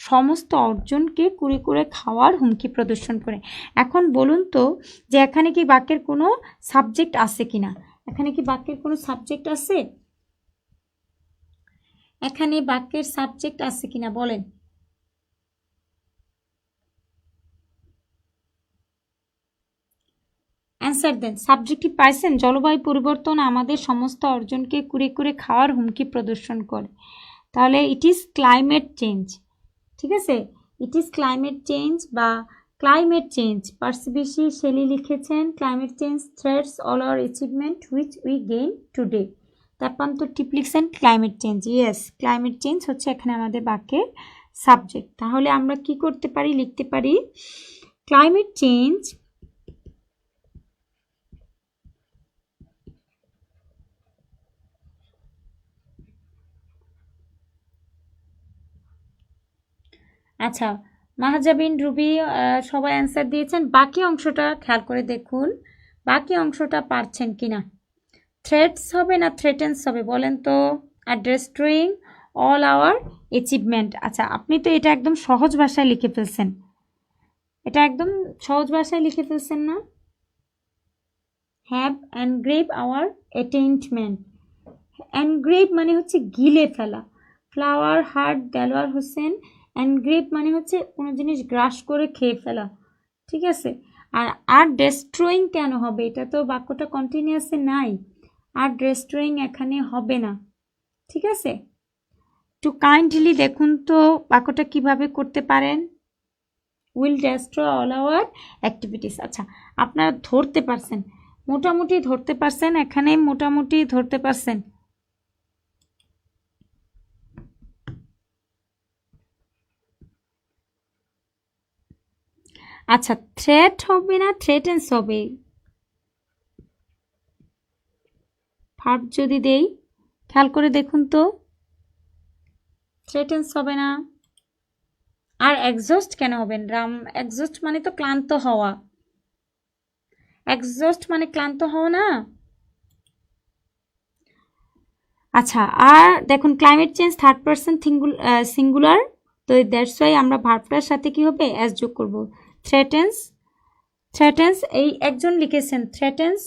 সমস্ত অর্জনকে কুরে কুরে খাওয়ার হুমকি প্রদর্শন করে। এখন বলুন তো যে এখানে কি বাক্যের কোনো সাবজেক্ট আছে কিনা, এখানে কি বাক্যের কোনো সাবজেক্ট আছে, এখানে বাক্যের সাবজেক্ট আছে কিনা বলেন। অ্যান্সার দেন। সাবজেক্টটি পাইছেন, জলবায়ু পরিবর্তন আমাদের সমস্ত অর্জনকে কুরে কুরে খাওয়ার হুমকি প্রদর্শন করে। তাহলে ইট ইজ ক্লাইমেট চেঞ্জ, ঠিক আছে, ইট ইজ ক্লাইমেট চেঞ্জ বা ক্লাইমেট চেঞ্জ। পার্সিবিসি শেলি লিখেছেন climate change threats all our achievement which we gain today. তারপর টিপ লিখছেন climate change. Yes, climate change হচ্ছে এখানে আমাদের বাক্যের সাবজেক্ট। তাহলে আমরা কি করতে পারি, লিখতে পারি ক্লাইমেট চেঞ্জ আচ্ছা, মাহাজাবিন, রুবি সবাই অ্যান্সার দিয়েছেন। বাকি অংশটা খেয়াল করে দেখুন, বাকি অংশটা পারছেন কিনা। থ্রেটস হবে না থ্রেটেন্স হবে বলেন তো, আর ডেস্ট্রয়িং অল আওয়ার অ্যাচিভমেন্ট। আচ্ছা, আপনি তো এটা একদম সহজ ভাষায় লিখে ফেলছেন, এটা একদম সহজ ভাষায় লিখে ফেলছেন না। হ্যাভ এনগ্রেভ আওয়ার অ্যাটেইনমেন্ট, এনগ্রেভ মানে হচ্ছে গিলে ফেলা। Flower heart Delwar Hossain, engrave মানে হচ্ছে কোনো জিনিস গ্রাস করে খেয়ে ফেলা, ঠিক আছে। আর ডেস্ট্রয়িং কেন হবে, এটা তো বাক্যটা কন্টিনিউয়াসে নাই, আর ডেস্ট্রয়িং এখানে হবে না, ঠিক আছে। টু কাইন্ডলি দেখুন তো বাক্যটা কিভাবে করতে পারেন, will destroy all hour activities. আচ্ছা, আপনারা ধরতে পারছেন, মোটামুটি ধরতে পারছেন, এখানে মোটামুটি ধরতে পারছেন। আচ্ছা, থ্রেট হবে না থ্রেটেন্স হবে, ভার্ব যদি দেই খেয়াল করে দেখুন তো, থ্রেটেন্স হবে না। আর এক্সস্ট কেন হবেন রাম, এক্সস্ট মানে তো ক্লান্ত হওয়া, এক্সস্ট মানে ক্লান্ত হওয়া না। আচ্ছা, আর দেখুন climate change third person singular, তো দ্যাটস ওয়াই আমরা ভার্বটার সাথে কি হবে অ্যাজ যোগ করব। থ্রেটেন্স, থ্রেটেন্স এই একজন লিখেছেন threatens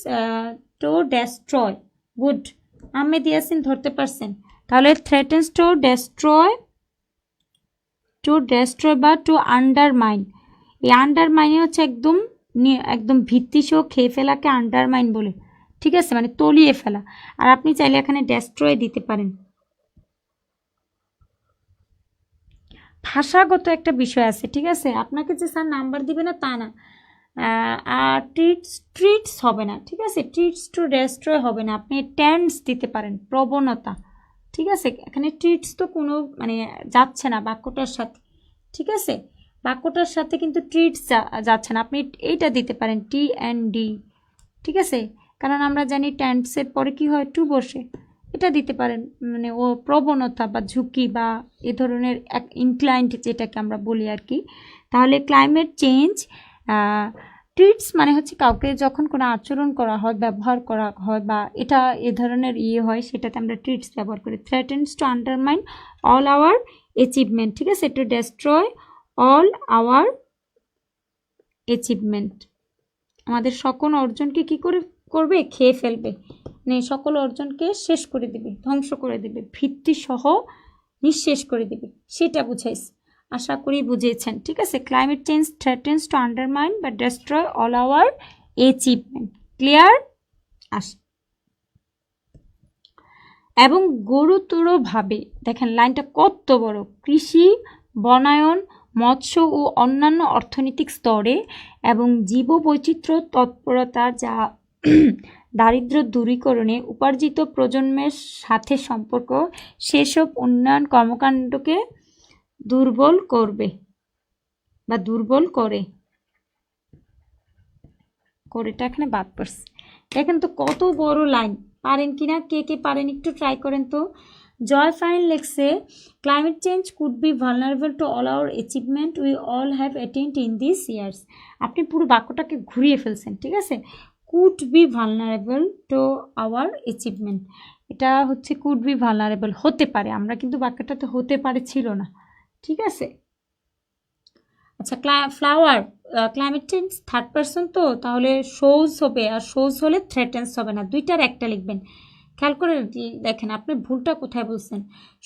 to destroy, good. Ahmed Yasin ধরতে পারছেন, তাহলে threatens to destroy, to destroy বা টু আন্ডারমাইন। এই আন্ডারমাইনে হচ্ছে একদম ভিত্তিসহ খেয়ে ফেলাকে আন্ডারমাইন বলে, ঠিক আছে, মানে তলিয়ে ফেলা। আর আপনি চাইলে এখানে ডেস্ট্রয় দিতে পারেন। ভাষাগত একটা বিষয় আছে, ঠিক আছে, আপনাকে যে স্যার নাম্বার দিবে না তা না। আর ট্রিটস হবে না, ঠিক আছে, ট্রিটস টু ডেস্ট্রয় হবে না, আপনি টেন্স দিতে পারেন, প্রবণতা, ঠিক আছে। এখানে ট্রিটস তো কোনো মানে যাচ্ছে না বাক্যটার সাথে, ঠিক আছে, বাক্যটার সাথে কিন্তু ট্রিটস যাচ্ছে না, আপনি এইটা দিতে পারেন TND, ঠিক আছে, কারণ আমরা জানি টেন্সের পরে কি হয় টু বসে, এটা দিতে পারেন, মানে ও প্রবণতা বা ঝুঁকি বা এ ধরনের ইনক্লাইন্ড যেটাকে আমরা বলি আর কি। তাহলে ক্লাইমেট চেঞ্জ ট্রিটস মানে হচ্ছে কাউকে যখন কোনো আচরণ করা হয়, ব্যবহার করা হয়, বা এটা এ ধরনের হয়, সেটাতে আমরা ট্রিটস ব্যবহার করি। Threatens to undermine all our achievement, ঠিক আছে, to destroy all our achievement, আমাদের সকল অর্জনকে কি করবে, খেয়ে ফেলবে, মানে সকল অর্জনকে শেষ করে দিবে, ধ্বংস করে দিবে, ভিত্তি সহ নিঃশেষ করে দিবে, সেটা বুঝাইছে। আশা করি বুঝিয়েছেন, ঠিক আছে। Climate change threatens to undermine বা destroy all our achievement, clear? এবং গুরুতরভাবে, দেখেন লাইনটা কত বড়, কৃষি, বনায়ন, মৎস্য ও অন্যান্য অর্থনৈতিক স্তরে এবং জীববৈচিত্র্য তৎপরতা যা দারিদ্র্য দূরীকরণে উপার্জিত প্রজন্মের সাথে সম্পর্ক, সেসব উন্নয়ন কর্মকাণ্ডকে দুর্বল করবে বা দুর্বল করেটা এখানে বাদ পড়ছে। দেখেন তো কত বড় লাইন, পারেন কিনা, কে কে পারেন একটু ট্রাই করেন তো। জয় ফাইন লেখছে climate change could be vulnerable to all our achievement we all have attend in this years. আপনি পুরো বাক্যটাকে ঘুরিয়ে ফেলছেন, ঠিক আছে। Could be vulnerable to our achievement, এটা হচ্ছে কুড বি ভালনারেবল, হতে পারে, আমরা কিন্তু বাক্যটাতে হতে পারে ছিল না, ঠিক আছে। আচ্ছা, flower, climate change third person, তো তাহলে শোজ হবে, আর শোজ হলে থ্রেটেন্স হবে না, দুইটার একটা লিখবেন। খেয়াল করে দেখেন আপনি ভুলটা কোথায় বলছেন।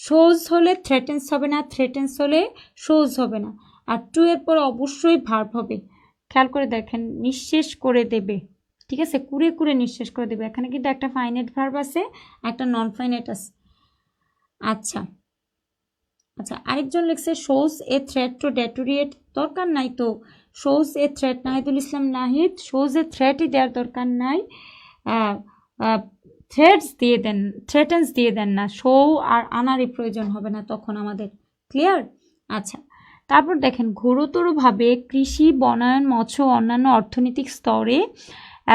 শোজ হলে থ্রেটেন্স হবে না, থ্রেটেন্স হলে শোজ হবে না, আর টু এর পর অবশ্যই ভার্ব হবে। খেয়াল করে দেখেন, নিঃশেষ করে দেবে, ঠিক আছে, কুড়ে কুড়ে নিঃশেষ করে দেবে। এখানে কিন্তু একটা ফাইনাইট ভার্ব আছে, একটা নন ফাইনাইট আছে। আচ্ছা, আরেকজন লিখছে shows a threat to deteriorate, দরকার নাই তো shows a threat, Nahidul Islam Nahid, shows a থ্রেটই দেওয়ার দরকার নাই, থ্রেটেন্স দিয়ে দেন না, শো আর আনারই প্রয়োজন হবে না তখন আমাদের, ক্লিয়ার? আচ্ছা, তারপর দেখেন ঘোরতরভাবে কৃষি, বনায়ন, মৎস্য অন্যান্য অর্থনৈতিক স্তরে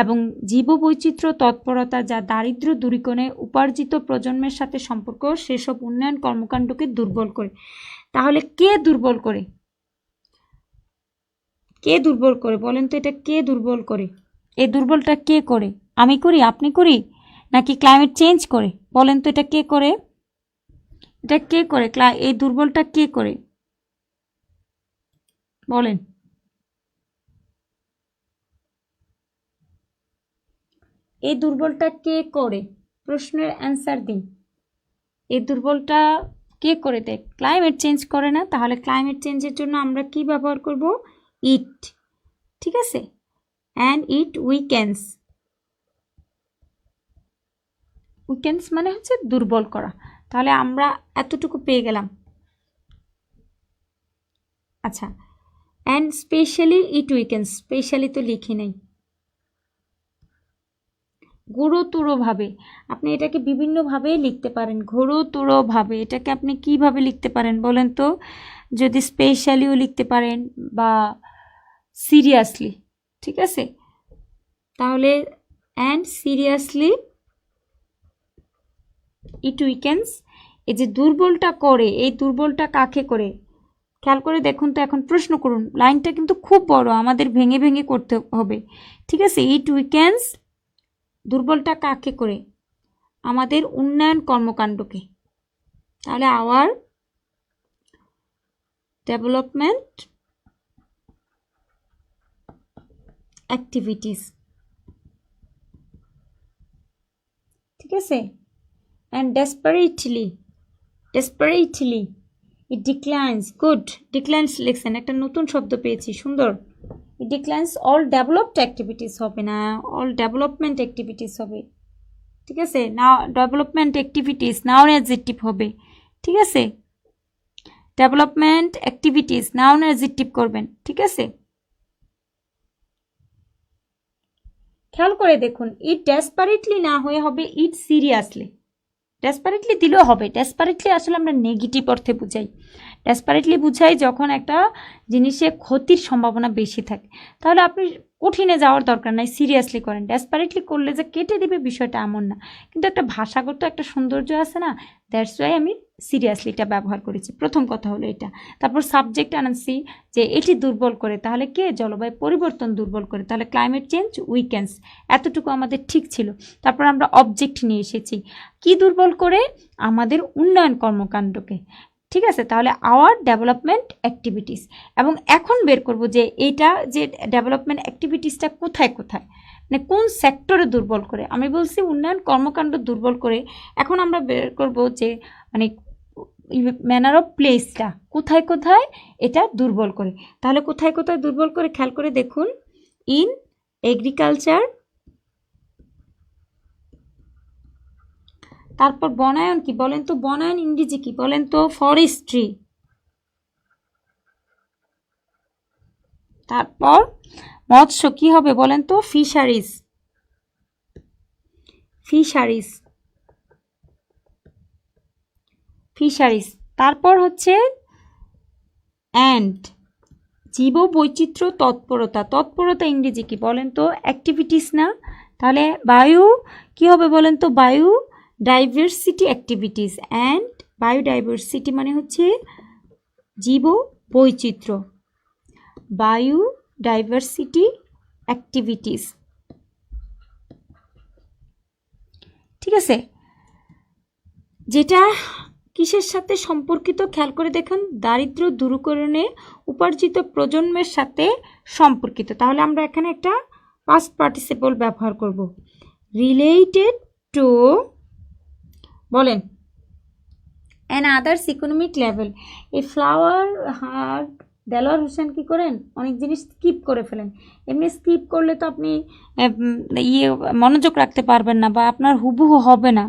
এবং জীববৈচিত্র্য তৎপরতা যা দারিদ্র্য দূরীকরণে উপার্জিত প্রজন্মের সাথে সম্পর্ক, সেসব উন্নয়ন কর্মকাণ্ডকে দুর্বল করে। তাহলে কে দুর্বল করে, কে দুর্বল করে বলেন তো, এটা কে দুর্বল করে? এই দুর্বলটা কে করে? আমি করি, আপনি করি, নাকি ক্লাইমেট চেঞ্জ করে? বলেন তো এটা কে করে, এটা কে করে, এই দুর্বলটা কে করে বলেন? এই দুর্বলটা কে করে? প্রশ্নের অ্যান্সার দিন। এই দুর্বলটা কে করে দেয়? ক্লাইমেট চেঞ্জ করে না। তাহলে ক্লাইমেট চেঞ্জের জন্য আমরা কি ব্যবহার করব? ইট, ঠিক আছে, অ্যান্ড ইট উইকেন্স। উইকেন্স মানে হচ্ছে দুর্বল করা। তাহলে আমরা এতটুকু পেয়ে গেলাম। আচ্ছা, অ্যান্ড স্পেশালি ইট উইকেন্স, স্পেশালি তো লিখি নাই। ঘোরতরভাবে, আপনি এটাকে বিভিন্নভাবে লিখতে পারেন। ঘোরতরভাবে এটাকে আপনি কিভাবে লিখতে পারেন বলেন তো? যদি স্পেশালিও লিখতে পারেন বা সিরিয়াসলি, ঠিক আছে। তাহলে অ্যান্ড সিরিয়াসলি ইট উইকেন্স, এই যে দুর্বলটা করে, এই দুর্বলটা কাকে করে? খেয়াল করে দেখুন তো, এখন প্রশ্ন করুন। লাইনটা কিন্তু খুব বড়, আমাদের ভেঙে ভেঙে করতে হবে, ঠিক আছে। ইট উইকেন্স, দুর্বলটা কাকে করে? আমাদের উন্নয়ন কর্মকাণ্ডকে। তাহলে আওয়ার ডেভেলপমেন্ট অ্যাক্টিভিটিস, ঠিক আছে। And desperately it declines, good, declines লিখছেন, একটা নতুন শব্দ পেয়েছি, সুন্দর। ইট ডিক্লাইন্স অল ডেভেলপড অ্যাক্টিভিটিস হবে না, অল ডেভেলপমেন্ট অ্যাক্টিভিটিস হবে, ঠিক আছে। না, ডেভেলপমেন্ট অ্যাক্টিভিটিস নাউন অ্যাডজেক্টিভ হবে, ঠিক আছে। ডেভেলপমেন্ট অ্যাক্টিভিটিস নাউন অ্যাডজেক্টিভ করবেন, ঠিক আছে। খেয়াল করে দেখুন, ইট ডেসপারেটলি না হয়ে হবে ইট সিরিয়াসলি। ডেসপারেটলি দিলেও হবে, ডেসপারেটলি আসলে আমরা নেগেটিভ অর্থে বুঝাই, ডেসপারেটলি বুঝায় যখন একটা জিনিসে ক্ষতির সম্ভাবনা বেশি থাকে। তাহলে আপনি কঠিনে যাওয়ার দরকার নাই, সিরিয়াসলি করেন। ডেসপারেটলি করলে যে কেটে দিবে বিষয়টা এমন না, কিন্তু একটা ভাষাগত একটা সৌন্দর্য আছে না, দ্যাটস ওয়াই আমি সিরিয়াসলিটা ব্যবহার করেছি। প্রথম কথা হলো এটা। তারপর সাবজেক্ট আনছি যে এটি দুর্বল করে, তাহলে কে? জলবায়ু পরিবর্তন দুর্বল করে, তাহলে ক্লাইমেট চেঞ্জ উইকেন্স, এতটুকু আমাদের ঠিক ছিল। তারপর আমরা অবজেক্ট নিয়ে এসেছি, কি দুর্বল করে? আমাদের উন্নয়ন কর্মকাণ্ডকে, ঠিক আছে। তাহলে আওয়ার ডেভেলপমেন্ট অ্যাক্টিভিটিস, এবং এখন বের করব যে এইটা যে ডেভেলপমেন্ট অ্যাক্টিভিটিসটা কোথায় কোথায়, মানে কোন সেক্টরে দুর্বল করে। আমি বলছি উন্নয়ন কর্মকাণ্ড দুর্বল করে, এখন আমরা বের করব যে মানে ম্যানার অফ প্লেসটা কোথায় কোথায় এটা দুর্বল করে। তাহলে কোথায় কোথায় দুর্বল করে খেয়াল করে দেখুন। ইন এগ্রিকালচার, তারপর বনায়ন কি বলেন তো? বনায়ন ইংরেজি কি বলেন তো? ফরেস্ট্রি। তারপর মৎস্য কি হবে বলেন তো? ফিশারিজ। Fisheries, fisheries. তারপর হচ্ছে অ্যান্ড জীব বৈচিত্র্য তৎপরতা। তৎপরতা ইংরেজি কি বলেন তো? অ্যাক্টিভিটিস না? তাহলে বায়ু কি হবে বলেন তো? বায়ু ডাইভার্সিটি অ্যাক্টিভিটিস। অ্যান্ড বায়োডাইভার্সিটি মানে হচ্ছে জীব বৈচিত্র্য, বায়ু ডাইভার্সিটি অ্যাক্টিভিটিস, ঠিক আছে। যেটা কিসের সাথে সম্পর্কিত খেয়াল করে দেখুন, দারিদ্র দূরীকরণে উপার্জিত প্রজন্মের সাথে সম্পর্কিত। তাহলে আমরা এখানে একটা পাস্ট পার্টিসিপল ব্যবহার করব, রিলেটেড টু, বলেন, অ্যান আদার্স ইকোনমিক লেভেল। এই ফ্লাওয়ার হার্ট দেলোয়ার হোসেন কি করেন? অনেক জিনিস স্কিপ করে ফেলেন। এমনি স্কিপ করলে তো আপনি মনোযোগ রাখতে পারবেন না, বা আপনার হুবহু হবে না,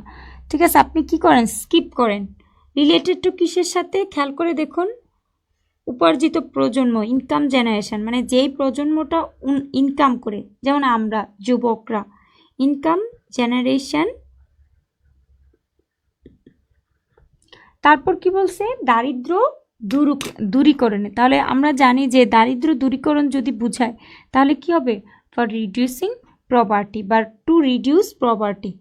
ঠিক আছে। আপনি কি করেন? স্কিপ করেন। রিলেটেড টু কিসের সাথে খেয়াল করে দেখুন, উপার্জিত প্রজন্ম, ইনকাম জেনারেশন, মানে যেই প্রজন্মটা ইনকাম করে, যেমন আমরা যুবকরা, ইনকাম জেনারেশন। তারপর কি বলছে? দারিদ্র দূরীকরণে। তাহলে আমরা জানি যে দারিদ্র দূরীকরণ যদি বুঝায় তাহলে কি হবে? ফর রিডিউসিং প্রপার্টি বা টু রিডিউস প্রপার্টি।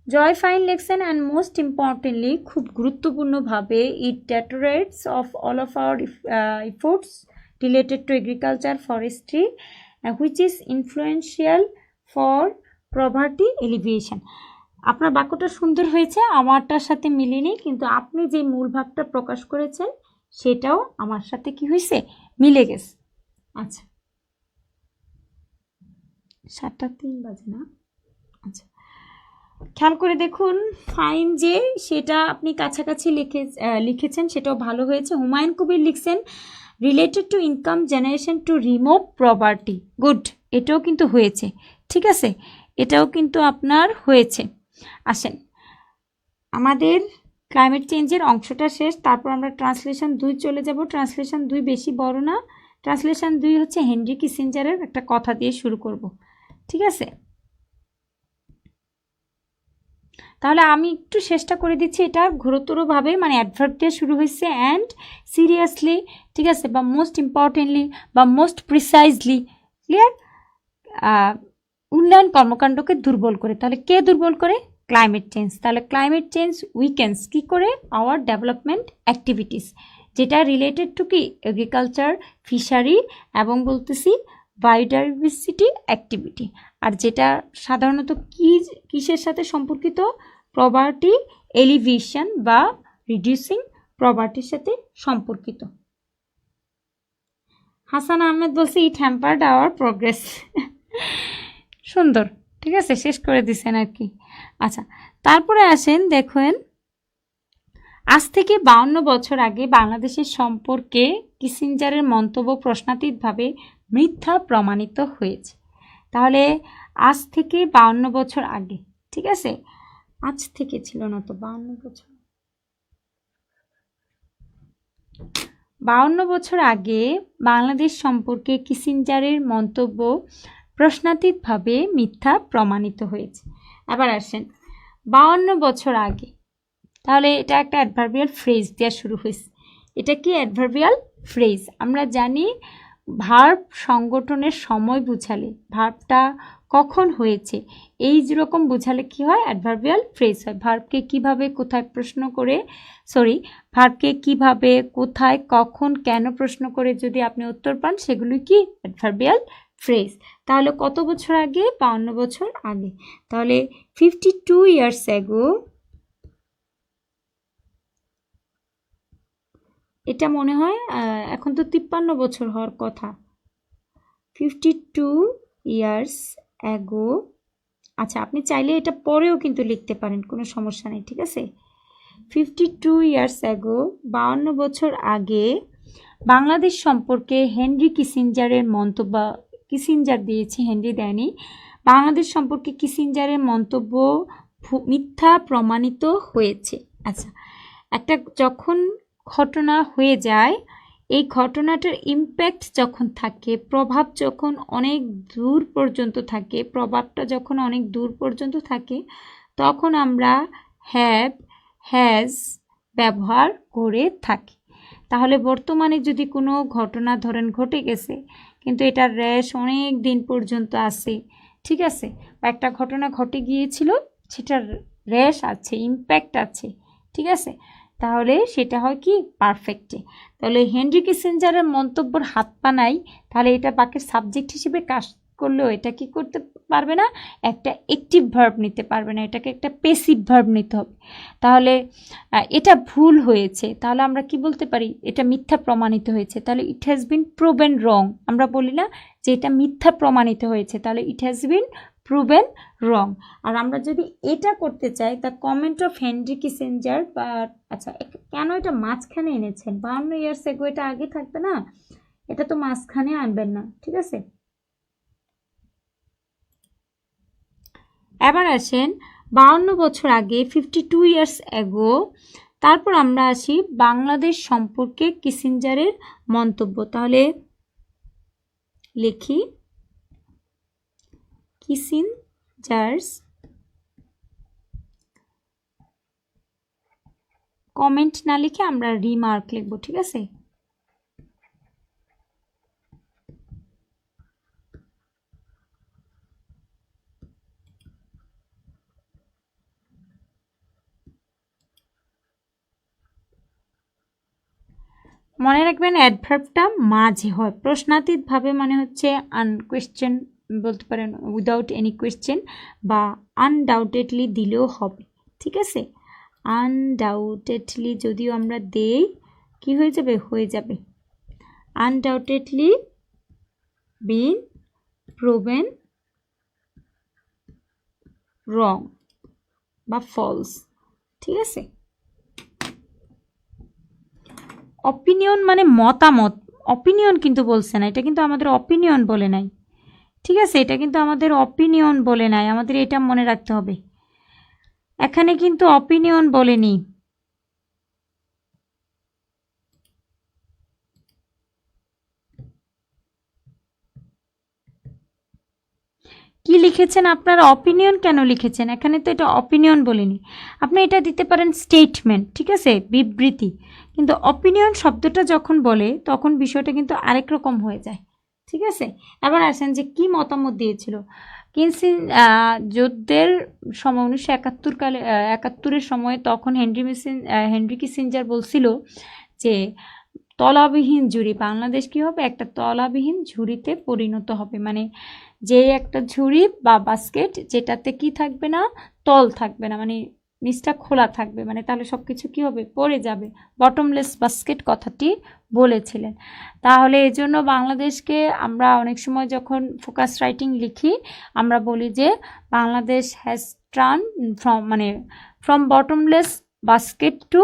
জয় ফাইন লেকশন অ্যান্ড মোস্ট ইম্পর্টেন্টলি, খুব গুরুত্বপূর্ণভাবে, it deteriorates of all of our efforts related to agriculture forestry which is influential for poverty alleviation. আপনার বাক্যটা সুন্দর হয়েছে, আমারটার সাথে মিলেনি, কিন্তু আপনি যে মূল ভাবটা প্রকাশ করেছেন সেটাও আমার সাথে কি হয়েছে? মিলে গেছে। আচ্ছা, 7:03 বাজে না? আচ্ছা, খেয়াল করে দেখুন, ফাইন যে সেটা আপনি কাছাকাছি লিখেছেন, সেটাও ভালো হয়েছে। হুমায়ুন কবির লিখছেন related to income generation to remove property, good, এটাও কিন্তু হয়েছে, ঠিক আছে, এটাও কিন্তু আপনার হয়েছে। আসেন, আমাদের ক্লাইমেট চেঞ্জের অংশটা শেষ, তারপর আমরা ট্রান্সলেশন 2 চলে যাব। ট্রান্সলেশন 2 বেশি বড় না, ট্রান্সলেশন 2 হচ্ছে হেনরি কিসিঞ্জারের একটা কথা দিয়ে শুরু করব, ঠিক আছে। তাহলে আমি একটু চেষ্টা করে দিচ্ছি, এটা ঘোরতরভাবে, মানে অ্যাডভার্ব দিয়ে শুরু হয়েছে, অ্যান্ড সিরিয়াসলি, ঠিক আছে, বা মোস্ট ইম্পর্টেন্টলি বা মোস্ট প্রিসাইজলি, ক্লিয়ার, উন্নয়ন কর্মকাণ্ডকে দুর্বল করে। তাহলে কে দুর্বল করে? Climate change. তাহলে ক্লাইমেট চেঞ্জ উইকেন্স কি করে? আওয়ার ডেভেলপমেন্ট অ্যাক্টিভিটিস, যেটা রিলেটেড টু কি? এগ্রিকালচার, ফিশারি, এবং বলতেছি বায়োডাইভার্সিটি অ্যাক্টিভিটি। আর যেটা সাধারণত কিসের সাথে সম্পর্কিত? প্রপার্টি এলিভেশন বা রিডিউসিং প্রপার্টির সাথে সম্পর্কিত। হাসান আহমেদ বলছে ইট হ্যাম্পার্ড আওয়ার প্রোগ্রেস। সুন্দর, ঠিক আছে, শেষ করে দিচ্ছেন আর কি। আচ্ছা, তারপরে আসেন, দেখেন, আজ থেকে 52 বছর আগে বাংলাদেশের সম্পর্কে কিসিঞ্জারের মন্তব্য প্রশ্নাতীতভাবে মিথ্যা প্রমাণিত হয়েছে। তাহলে আজ থেকে 52 বছর আগে, ঠিক আছে, আজ থেকে ছিল না তো, 52 বছর, 52 বছর আগে বাংলাদেশ সম্পর্কে কিসিঞ্জারের মন্তব্য প্রশ্নাতীতভাবে মিথ্যা প্রমাণিত হয়েছে। আবার আসেন 52 বছর আগে, তাহলে এটা একটা অ্যাডভার্বিয়াল ফ্রেজ দিয়ে শুরু হয়েছে। এটা কি অ্যাডভার্বিয়াল ফ্রেজ? আমরা জানি ভার্ব সংগঠনের সময় বুঝালে, ভার্বটা কখন হয়েছে এই যেরকম বুঝালে কি হয়, অ্যাডভার্বিয়াল ফ্রেজ হয়। ভার্বকে কিভাবে কোথায় প্রশ্ন করে, ভার্বকে কিভাবে কোথায় কখন কেন প্রশ্ন করে যদি আপনি উত্তর পান, সেগুলো কি অ্যাডভার্বিয়াল ফ্রেজ। তাহলে কত বছর আগে? 52 বছর আগে। তাহলে 52 years ago, এটা মনে হয় এখন তো 53 বছর হওয়ার কথা। 52 years ago, আচ্ছা আপনি চাইলে এটা পরেও কিন্তু লিখতে পারেন, কোনো সমস্যা নেই, ঠিক আছে। 52 years ago, 52 বছর আগে বাংলাদেশ সম্পর্কে হেনরি কিসিঞ্জারের মন্তব্য, কিসিঞ্জার দিয়েছে, হেনরি দেয়নি। বাংলাদেশ সম্পর্কে কিসিঞ্জারের মন্তব্য মিথ্যা প্রমাণিত হয়েছে। আচ্ছা, একটা যখন ঘটনা হয়ে যায়, এই ঘটনাটার ইম্প্যাক্ট যখন থাকে, প্রভাব যখন অনেক দূর পর্যন্ত থাকে, প্রভাবটা যখন অনেক দূর পর্যন্ত থাকে, তখন আমরা হ্যাভ, হ্যাজ ব্যবহার করে থাকি। তাহলে বর্তমানে যদি কোনো ঘটনা ধরেন ঘটে গেছে, কিন্তু এটার রেশ অনেক দিন পর্যন্ত আছে, ঠিক আছে, বা একটা ঘটনা ঘটে গিয়েছিল, সেটার রেশ আছে, ইম্প্যাক্ট আছে, ঠিক আছে, তাহলে সেটা হয় কি পারফেক্টে। তাহলে হেনরি কিসিঞ্জারের মন্তব্যের হাত পা নাই, তাহলে এটা বাক্যের সাবজেক্ট হিসেবে কাজ করলেও এটা কি করতে পারবে না, একটা অ্যাক্টিভ ভার্ব নিতে পারবে না, এটাকে একটা প্যাসিভ ভার্ব নিতে হবে। তাহলে এটা ভুল হয়েছে, তাহলে আমরা কি বলতে পারি, এটা মিথ্যা প্রমাণিত হয়েছে, তাহলে ইট হ্যাজ বিন প্রুভেন রং। আমরা বলি না যে এটা মিথ্যা প্রমাণিত হয়েছে, তাহলে ইট হ্যাজ বিন প্রুভেন রং। আর আমরা যদি এটা করতে চাই, the comment of Henry Kissinger, বা আচ্ছা কেন এটা মাঝখানে এনেছেন, 52 years ago, এটা আগে থাকবে না, এটা তো মাঝখানে আনবেন না, ঠিক আছে। এবার আসেন 52 বছর আগে, 52 years ago, তারপর আমরা আসি বাংলাদেশ সম্পর্কে কিসিঞ্জারের মন্তব্য। তাহলে লিখি কিসিঞ্জার্স কমেন্ট না লিখে আমরা রিমার্ক লিখব, ঠিক আছে। মনে রাখবেন অ্যাডভার্বটা মাঝে হয়, প্রশ্নাতীতভাবে মানে হচ্ছে আনকোয়েশ্চেন বলতে পারেন, উইদাউট এনি কোয়েশ্চেন, বা আনডাউটেডলি দিলেও হবে, ঠিক আছে। আনডাউটেডলি যদিও আমরা দেই, কি হয়ে যাবে, হয়ে যাবে আনডাউটেডলি বিন প্রুভেন রং বা ফলস, ঠিক আছে। অপিনিয়ন মানে মতামত, অপিনিয়ন কিন্তু বলছে না, এটা কিন্তু আমাদের অপিনিয়ন বলে নাই, ঠিক আছে, এটা কিন্তু আমাদের অপিনিয়ন বলে নাই, আমাদের এটা মনে রাখতে হবে, এখানে কিন্তু অপিনিয়ন বলেনি। কি লিখেছেন আপনারা, অপিনিয়ন কেন লিখেছেন, এখানে তো এটা অপিনিয়ন বলেনি। আপনি এটা দিতে পারেন স্টেটমেন্ট, ঠিক আছে, বিবৃতি, কিন্তু অপিনিয়ন শব্দটা যখন বলে তখন বিষয়টা কিন্তু আরেক রকম হয়ে যায়, ঠিক আছে। এবার আসেন যে কি মতামত দিয়েছিল যুদ্ধের সময় 1971 কালে, 71-এর সময়, তখন হেনরি কিসিঞ্জার বলছিল যে তলাবিহীন ঝুড়ি, বাংলাদেশ কি হবে, একটা তলাবিহীন ঝুড়িতে পরিণত হবে, মানে যে একটা ঝুড়ি বা বাস্কেট যেটাতে কি থাকবে না, তল থাকবে না, মানে নিচটা খোলা থাকবে, মানে তাহলে সব কিছু কী হবে, পড়ে যাবে, বটমলেস বাস্কেট কথাটি বলেছিলেন। তাহলে এই জন্য বাংলাদেশকে আমরা অনেক সময় যখন ফোকাস রাইটিং লিখি, আমরা বলি যে Bangladesh has turn from bottomless basket to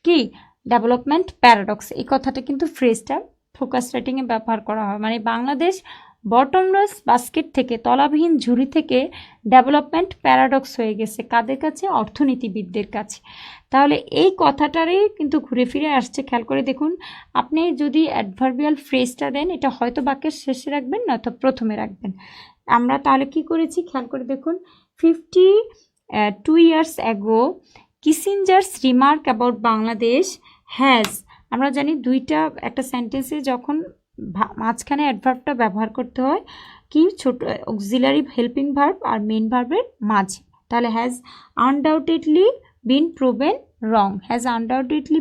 key development paradox, এই কথাটা কিন্তু ফ্রেজটা ফোকাস রাইটিংয়ে ব্যবহার করা হয়, মানে বাংলাদেশ বটমলেস বাস্কেট থেকে, তলাবিহীন ঝুড়ি থেকে ডেভেলপমেন্ট প্যারাডক্স হয়ে গেছে কাদের কাছে? অর্থনীতিবিদদের কাছে। তাহলে এই কথাটারই কিন্তু ঘুরে ফিরে আসছে, খেয়াল করে দেখুন। আপনি যদি অ্যাডভার্বিয়াল ফ্রেজটা দেন, এটা হয়তো বাক্যের শেষে রাখবেন, নয়তো প্রথমে রাখবেন। আমরা তাহলে কি করেছি খেয়াল করে দেখুন। 52 years ago Kissinger's remark about Bangladesh has, আমরা জানি দুইটা একটা সেন্টেন্সে যখন মাঝখানে অ্যাডভার্বটা ব্যবহার করতে হয় কি, ছোট অক্সিলারি হেল্পিং ভার্ব আর মেইন ভার্বের মাঝে। তাহলে has undoubtedly been proven wrong, has undoubtedly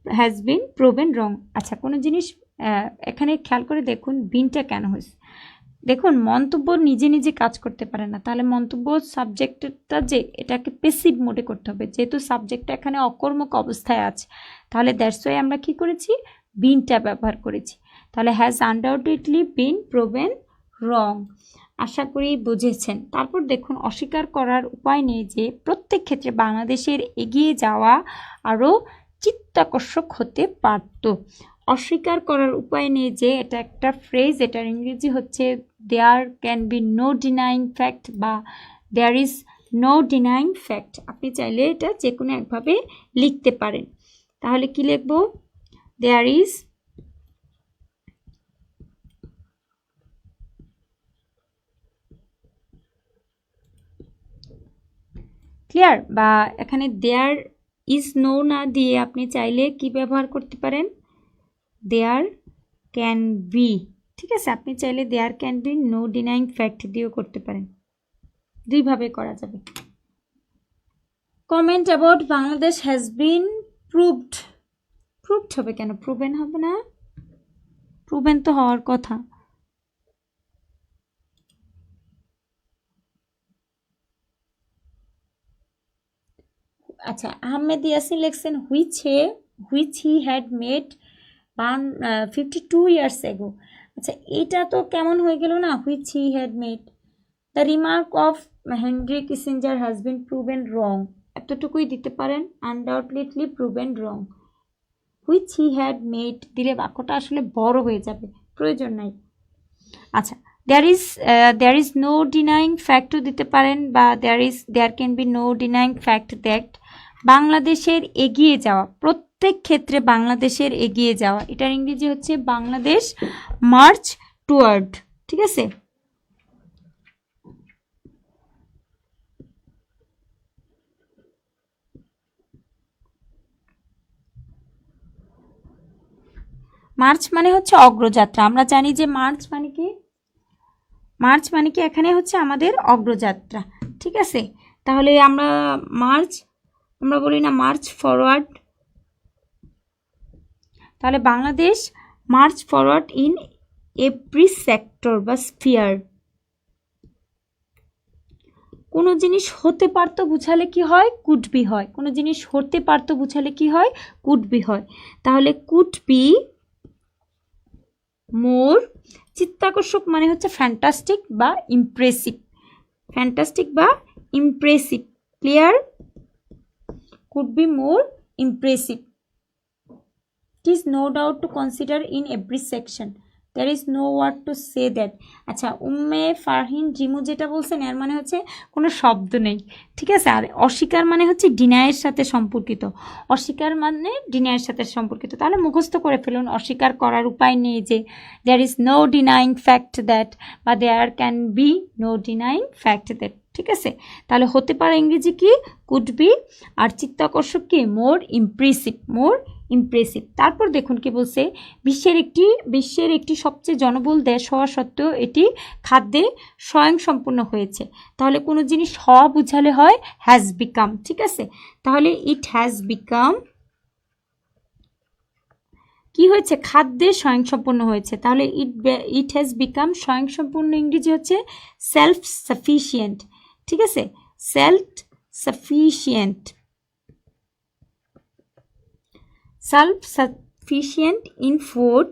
has been proven wrong. আচ্ছা, কোনো জিনিস এখানে খেয়াল করে দেখুন বিনটা কেন হয়েছে। দেখুন, মন্তব্য নিজে নিজে কাজ করতে পারে না, তাহলে মন্তব্য সাবজেক্টটা যে এটাকে পেসিভ মোডে করতে হবে, যেহেতু সাবজেক্টটা এখানে অকর্মক অবস্থায় আছে, তাহলে দ্যাটস ওয়াই আমরা কি করেছি, বিনটা ব্যবহার করেছি। তাহলে হ্যাজ আনডাউটেডলি বিন প্রুভেন রং। আশা করি বুঝেছেন। তারপর দেখুন, অস্বীকার করার উপায় নেই যে প্রত্যেক ক্ষেত্রে বাংলাদেশের এগিয়ে যাওয়া আরও চিত্তাকর্ষক হতে পারত। অস্বীকার করার উপায় নেই যে এটা একটা ফ্রেজ, এটার ইংরেজি হচ্ছে there can be no denying fact বা there is no denying fact. আপনি চাইলে এটা যে কোনো একভাবে লিখতে পারেন। তাহলে কি লিখব? দেয়ার ইজ ক্লিয়ার, বা এখানে দেয়ার ইজ নো না দিয়ে আপনি চাইলে কি ব্যবহার করতে পারেন, দেয়ার ক্যান বি। ঠিক আছে, আপনি চাইলে there can be no denying fact দিয়েও করতে পারেন, দুইভাবে করা যাবে। Comment about Bangladesh has been proved, proved হবে কেন, প্রুভেন হবে না? প্রুভেন তো হওয়ার কথা। আচ্ছা, আহমেদ ইয়াসিন লিখছেন which he had made 52 years ago। আচ্ছা, এটা তো কেমন হয়ে গেল না, which he had made. The remark of Henry Kissinger has been proven wrong, এতটুকুই দিতে পারেন, undoubtedly proven wrong. Which he had made দিলে বাক্যটা আসলে বড় হয়ে যাবে, প্রয়োজন নাই। আচ্ছা, there is no denying fact দিতে পারেন, বা there can be no denying fact that বাংলাদেশের এগিয়ে যাওয়া, প্রত্যেক ক্ষেত্রে বাংলাদেশের এগিয়ে যাওয়া, এটার ইংরেজি হচ্ছে বাংলাদেশ মার্চ টুয়ার্ড। ঠিক আছে, মার্চ মানে হচ্ছে অগ্রযাত্রা। আমরা জানি যে মার্চ মানে কি, মার্চ মানে কি এখানে হচ্ছে আমাদের অগ্রযাত্রা। ঠিক আছে, তাহলে আমরা মার্চ, আমরা বলি না মার্চ ফরওয়ার্ড, তাহলে Bangladesh March forward in every sector বা স্ফিয়ার। কোনো জিনিস হতে পারতো বুঝালে কি হয়, কুড বি হয়। কোনো জিনিস হতে পারতো বুঝালে কি হয়, কুড বি হয়। তাহলে কুড বি মোর, চিত্তাকর্ষক মানে হচ্ছে ফ্যান্টাস্টিক বা ইমপ্রেসিভ, ফ্যান্টাস্টিক বা impressive. Clear? Could be more impressive. It is no doubt to consider in every section. There is no word to say that. আচ্ছা, উম্মে ফারহিন জিমু যেটা বলছেন এর মানে হচ্ছে কোনো শব্দ নেই। ঠিক আছে, আর অস্বীকার মানে হচ্ছে ডিনায়ের সাথে সম্পর্কিত, অস্বীকার মানে ডিনায়ের সাথে সম্পর্কিত। তাহলে মুখস্থ করে ফেলুন, অস্বীকার করার উপায় নেই যে there is no denying fact that, বা there can be no denying fact that। ঠিক আছে, তাহলে হতে পারে ইংরেজি কি, কুড বি, আর চিত্তাকর্ষক কি, মোর ইমপ্রেসিভ, মোর ইমপ্রেসিভ। তারপর দেখুন কি বলছে, বিশ্বের একটি সবচেয়ে জনবহুল দেশ হওয়া সত্ত্বেও এটি খাদ্যে স্বয়ংসম্পূর্ণ হয়েছে। তাহলে কোনো জিনিস হওয়া বুঝালে হয় হ্যাজ বিকাম। ঠিক আছে, তাহলে ইট হ্যাজ বিকাম কি হয়েছে, খাদ্যে স্বয়ংসম্পূর্ণ হয়েছে। তাহলে ইট হ্যাজ বিকাম স্বয়ংসম্পূর্ণ ইংরেজি হচ্ছে সেলফ সাফিসিয়েন্ট। ঠিক আছে, self sufficient, self sufficient in food.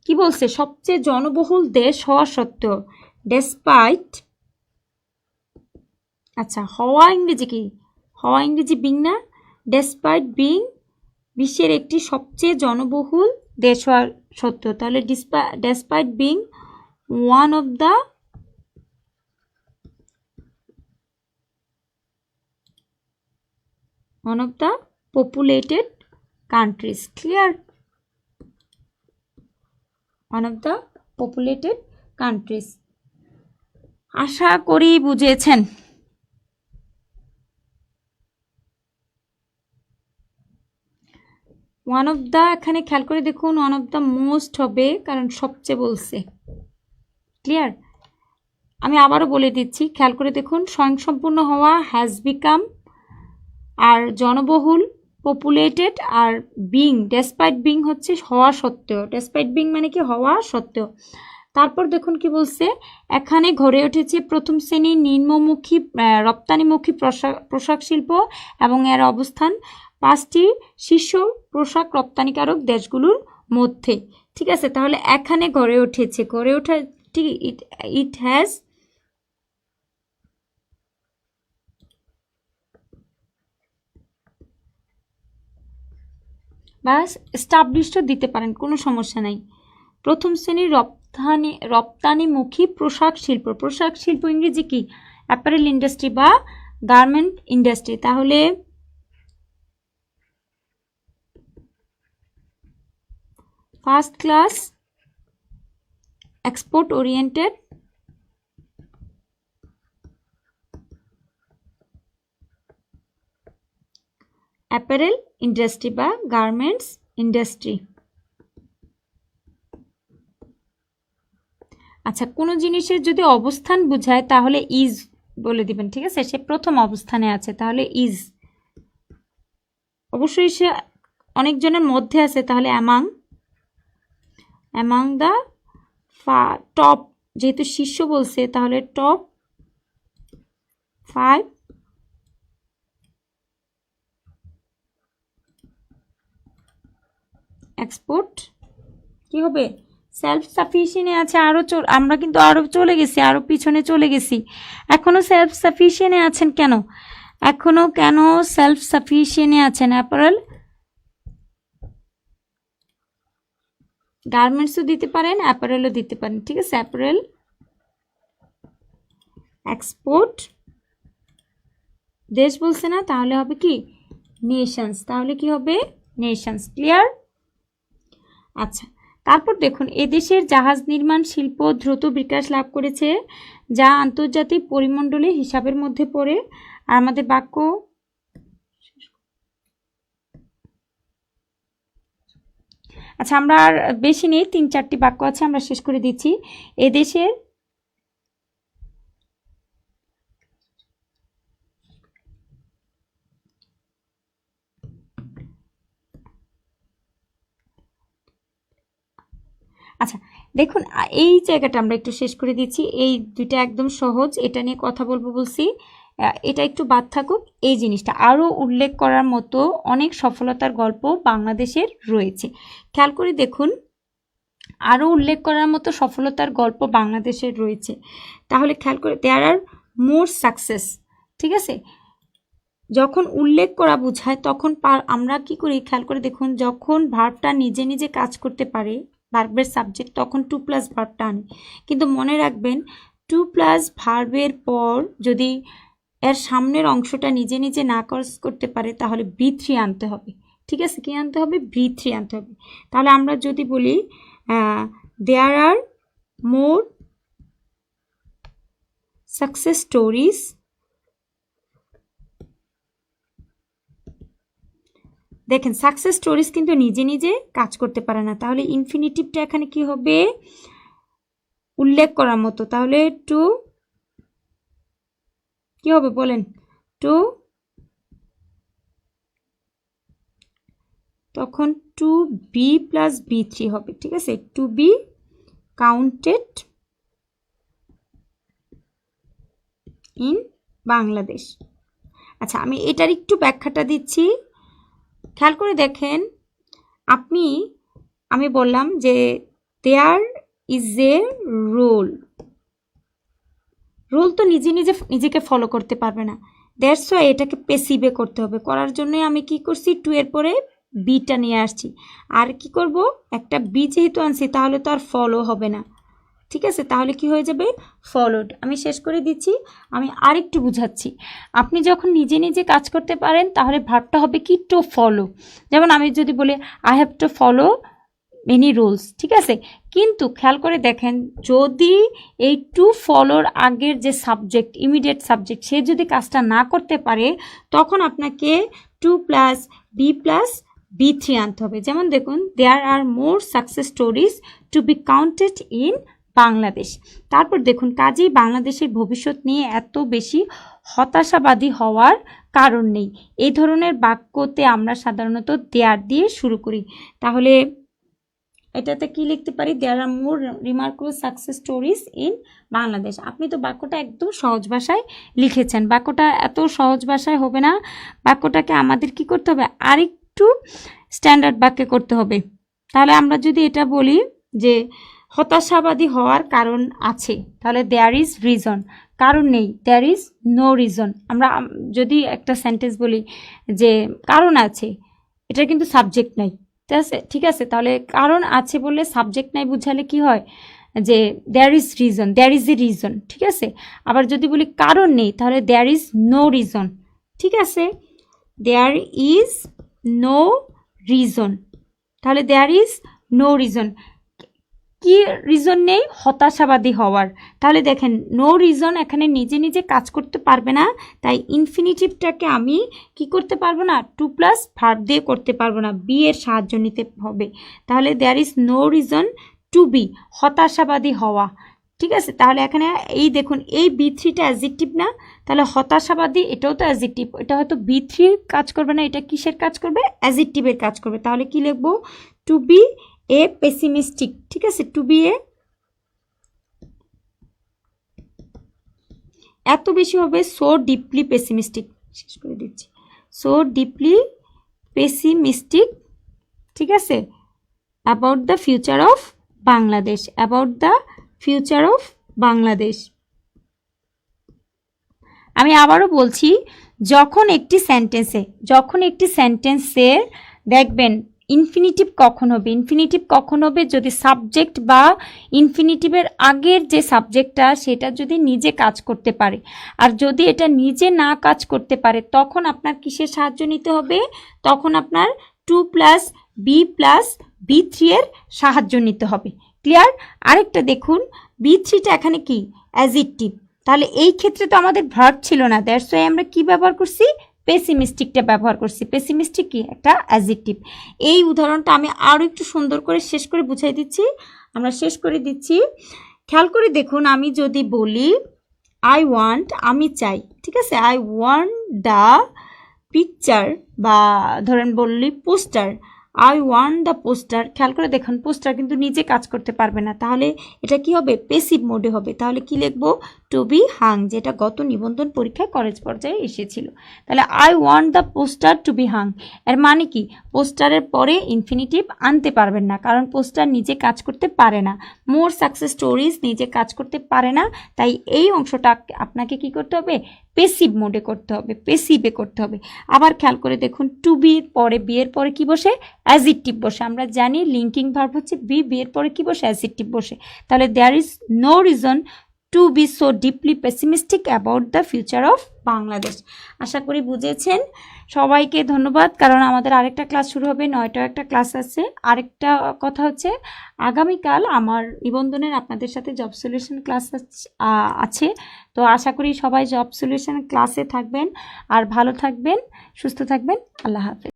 কি বলছে, সবচেয়ে জনবহুল দেশ হওয়া সত্ত্বেও, ডেসপাইট। আচ্ছা, হওয়া ইংরেজি কি, হওয়া ইংরেজি বিং না, ডেসপাইট বিং বিশ্বের একটি সবচেয়ে জনবহুল দেশ হওয়া সত্ত্বেও, তাহলে despite being one of the populated countries. Clear? One of the populated countries. আশা করি বুঝেছেন। ওয়ান অফ দ্য, এখানে খেয়াল করে দেখুন ওয়ান অফ দ্য মোস্ট হবে, কারণ সবচেয়ে বলছে। ক্লিয়ার? আমি আবারও বলে দিচ্ছি, খেয়াল করে দেখুন, স্বয়ংসম্পূর্ণ হওয়া হ্যাজ বিকাম, আর জনবহুল populated, are being despite being হচ্ছে হওয়া সত্ত্বেও। ডেসপাইট বিং মানে কি? হওয়া সত্ত্বেও। তারপর দেখুন কি বলছে, এখানে গড়ে উঠেছে প্রথম শ্রেণীর নিম্নমুখী রপ্তানিমুখী পোশাক শিল্প এবং এর অবস্থান 5টি শীর্ষ পোশাক রপ্তানিকারক দেশগুলোর মধ্যে। ঠিক আছে, তাহলে এখানে গড়ে উঠেছে, গড়ে ওঠা ঠিক, ইট হ্যাজ বা এস্টাবলিশড দিতে পারেন, কোনো সমস্যা নাই। প্রথম শ্রেণীর রপ্তানিমুখী পোশাক শিল্প। পোশাক শিল্প ইংরেজি কি? অ্যাপারেল ইন্ডাস্ট্রি বা গার্মেন্ট ইন্ডাস্ট্রি। তাহলে first class export oriented apparel industry বা গার্মেন্টস ইন্ডাস্ট্রি। আচ্ছা, কোনো জিনিসের যদি অবস্থান বোঝায় তাহলে ইজ বলে দিবেন। ঠিক আছে, সে প্রথম অবস্থানে আছে, তাহলে ইজ। অবশ্যই সে অনেকজনের মধ্যে আছে, তাহলে অ্যামাং দ্য টপ, যেহেতু শীর্ষ বলছে তাহলে টপ 5 এক্সপোর্ট কি হবে? সেলফ সাফিসিয়েন্ট আছে। আমরা কিন্তু আরো চলে গেছি, আরো পিছনে চলে গেছি। এখনো সেলফ সাফিসিয়েন্ট আছেন কেন? এখনো কেন সেলফ সাফিসিয়েন্ট আছেন? অ্যাপারেল গার্মেন্টসও দিতে পারেন, অ্যাপারেলও দিতে পারেন। ঠিক আছে, অ্যাপারেল এক্সপোর্ট দেশ বলছে না, তাহলে হবে কি? নেশনস। তাহলে কি হবে? নেশনস। ক্লিয়ার? আচ্ছা, তারপর দেখুন, এদেশের জাহাজ নির্মাণ শিল্প দ্রুত বিকাশ লাভ করেছে, যা আন্তর্জাতিক পরিমণ্ডলে হিসাবের মধ্যে পড়ে। আর আমাদের বাক্য, আচ্ছা আমরা আর বেশি নেই, 3-4টি বাক্য আছে, আমরা শেষ করে দিচ্ছি। এদেশের আচ্ছা দেখুন, এই জায়গাটা আমরা একটু শেষ করে দিচ্ছি। এই দুইটা একদম সহজ, এটা নিয়ে কথা বলবো বলছি, এটা একটু বাদ থাকুক। এই জিনিসটা আরও উল্লেখ করার মতো অনেক সফলতার গল্প বাংলাদেশের রয়েছে। খেয়াল করে দেখুন, আরও উল্লেখ করার মতো সফলতার গল্প বাংলাদেশের রয়েছে। তাহলে খেয়াল করে, দেয়ার আর মোর সাকসেস। ঠিক আছে, যখন উল্লেখ করা বোঝায় তখন আমরা কি করি? খেয়াল করে দেখুন, যখন ভার্বটা নিজে নিজে কাজ করতে পারে, ভার্বের সাবজেক্ট, তখন 2+ ভার্বটা আনে। কিন্তু মনে রাখবেন, 2+ ভার্বের পর যদি এর সামনের অংশটা নিজে নিজে না কাজ করতে পারে, তাহলে V3 আনতে হবে। ঠিক আছে, কি আনতে হবে? V3 আনতে হবে। তাহলে আমরা যদি বলি দেয়ার আর মোর সাকসেস স্টোরিজ, দেখেন সাকসেস স্টোরিজ কিন্তু নিজে নিজে কাজ করতে পারে না, তাহলে ইনফিনিটিভটা এখানে কি হবে? উল্লেখ করার মতো। তাহলে টু কি হবে বলেন? টু, তখন 2B + B3 হবে। ঠিক আছে, to be counted in Bangladesh. আচ্ছা, আমি এটার একটু ব্যাখ্যাটা দিচ্ছি, খেয়াল করে দেখেন। আমি বললাম যে there is a role. Role তো নিজেকে ফলো করতে পারবে না, দ্যাটস ওয়াই এটাকে পেসিভে করতে হবে। করার জন্য আমি কি করছি? 2 এর পরে বিটা নিয়ে আসছি, আর কি করব, একটা বি যেহেতু আনছি তাহলে তো আর ফলো হবে না, ঠিক আছে, তাহলে কি হয়ে যাবে, ফলোড। আমি শেষ করে দিচ্ছি, আমি আরেকটু বুঝাচ্ছি। আপনি যখন নিজে নিজে কাজ করতে পারেন তাহলে ভার্বটা হবে কি, টু ফলো। যেমন আমি যদি বলি I have to follow many rules, ঠিক আছে, কিন্তু খেয়াল করে দেখেন যদি এই টু ফলোর আগের যে সাবজেক্ট, ইমিডিয়েট সাবজেক্ট, সে যদি কাজটা না করতে পারে তখন আপনাকে 2+B+B3 আনতে হবে। যেমন দেখুন, there are more success stories to be counted in Bangladesh. তারপর দেখুন, কাজেই বাংলাদেশের ভবিষ্যৎ নিয়ে এত বেশি হতাশাবাদী হওয়ার কারণ নেই। এই ধরনের বাক্যতে আমরা সাধারণত দেয়ার দিয়ে শুরু করি। তাহলে এটাতে কি লিখতে পারি, there are more remarkable success stories in Bangladesh. আপনি তো বাক্যটা একদম সহজ ভাষায় লিখেছেন, বাক্যটা এত সহজ ভাষায় হবে না, বাক্যটাকে আমাদের কি করতে হবে, আরেকটু স্ট্যান্ডার্ড বাক্যে করতে হবে। তাহলে আমরা যদি এটা বলি যে হতাশাবাদী হওয়ার কারণ আছে, তাহলে দেয়ার ইজ রিজন, কারণ নেই, দেয়ার ইজ নো রিজন। আমরা যদি একটা সেন্টেন্স বলি যে কারণ আছে, এটা কিন্তু সাবজেক্ট নাই, ঠিক আছে, তাহলে কারণ আছে বললে সাবজেক্ট নাই বুঝালে কি হয়, যে there is reason, there is a reason, ঠিক আছে। আবার যদি বলি কারণ নেই, তাহলে দেয়ার ইজ নো রিজন, ঠিক আছে, দেয়ার ইজ নো রিজন, তাহলে দেয়ার ইজ নো রিজন। কি রিজন নেই, হতাশাবাদী হওয়ার। তাহলে দেখেন নো রিজন এখানে নিজে নিজে কাজ করতে পারবে না, তাই ইনফিনিটিভটাকে আমি কি করতে পারবো না, 2+ ভার্ব দিয়ে করতে পারবো না, বি এর সাহায্য নিতে হবে। তাহলে there is no reason to be, হতাশাবাদী হওয়া, ঠিক আছে। তাহলে এখানে এই দেখুন, এই B3টা অ্যাডজেক্টিভ না, তাহলে হতাশাবাদী এটাও তো অ্যাডজেক্টিভ, এটা হয়তো B3 কাজ করবে না, এটা কিসের কাজ করবে, অ্যাডজেক্টিভের কাজ করবে। তাহলে কি লিখবো, টু বি এ পেসিমিস্টিক, ঠিক আছে, টু বি এ, এত বেশি হবে সো ডিপলি পেসিমিস্টিক, শেষ করে দিচ্ছি, সো ডিপলি পেসিমিস্টিক, ঠিক আছে, about the future of Bangladesh, about the future of Bangladesh. আমি আবারও বলছি, যখন একটি সেন্টেন্সের দেখবেন ইনফিনিটিভ কখন হবে, ইনফিনিটিভ কখন হবে যদি সাবজেক্ট বা ইনফিনিটিভের আগের যে সাবজেক্টটা সেটা যদি নিজে কাজ করতে পারে, আর যদি এটা নিজে না কাজ করতে পারে তখন আপনার কিসের সাহায্য নিতে হবে, তখন আপনার 2+B+B3 এর সাহায্য নিতে হবে। ক্লিয়ার? আরেকটা দেখুন, B3টা এখানে কি, অ্যাডজেক্টিভ, তাহলে এই ক্ষেত্রে তো আমাদের ভার্ব ছিল না, দ্যাটস ওয়াই আমরা কি ব্যবহার করছি, পেসিমিস্টিকটা ব্যবহার করছি। পেসিমিস্টিক কি, একটা অ্যাডজেক্টিভ। এই উদাহরণটা আমি আরও একটু সুন্দর করে শেষ করে বুঝাই দিচ্ছি, আমরা শেষ করে দিচ্ছি, খেয়াল করে দেখুন। আমি যদি বলি আই ওয়ান্ট, আমি চাই, ঠিক আছে, আই ওয়ান্ট দ্য পিকচার, বা ধরেন বললি poster, I want the poster, খেয়াল করে দেখুন পোস্টার কিন্তু নিজে কাজ করতে পারবে না, তাহলে এটা কি হবে, পেসিভ মোডে হবে। তাহলে কি লিখবো, টু বি হাং, যেটা গত নিবন্ধন পরীক্ষায় কলেজ পর্যায়ে এসেছিল। তাহলে I want the poster two B Hang, এর মানে কি, পোস্টারের পরে ইনফিনিটিভ আনতে পারবেন না, কারণ পোস্টার নিজে কাজ করতে পারে না, মোর সাকসেস স্টোরিজ নিজে কাজ করতে পারে না, তাই এই অংশটা আপনাকে কি করতে হবে, পেসিভ মোডে করতে হবে, পেসিভে করতে হবে। আবার খেয়াল করে দেখুন, টু বি পরে, বি এর পরে কি বসে, অ্যাডজেক্টিভ বসে, আমরা জানি লিঙ্কিং ভার্ব হচ্ছে বি, বি এর পরে কি বসে, অ্যাডজেক্টিভ বসে। তাহলে there is no reason to be so deeply pessimistic about the future of Bangladesh. আশা করি বুঝেছেন। সবাইকে ধন্যবাদ, কারণ আমাদের আরেকটা ক্লাস শুরু হবে, 9টাও একটা ক্লাস আছে। আরেকটা কথা হচ্ছে, আগামীকাল আমার নিবন্ধনের আপনাদের সাথে জব সলিউশন ক্লাস আছে, তো আশা করি সবাই জব সলিউশন ক্লাসে থাকবেন, আর ভালো থাকবেন, সুস্থ থাকবেন। আল্লাহ হাফেজ।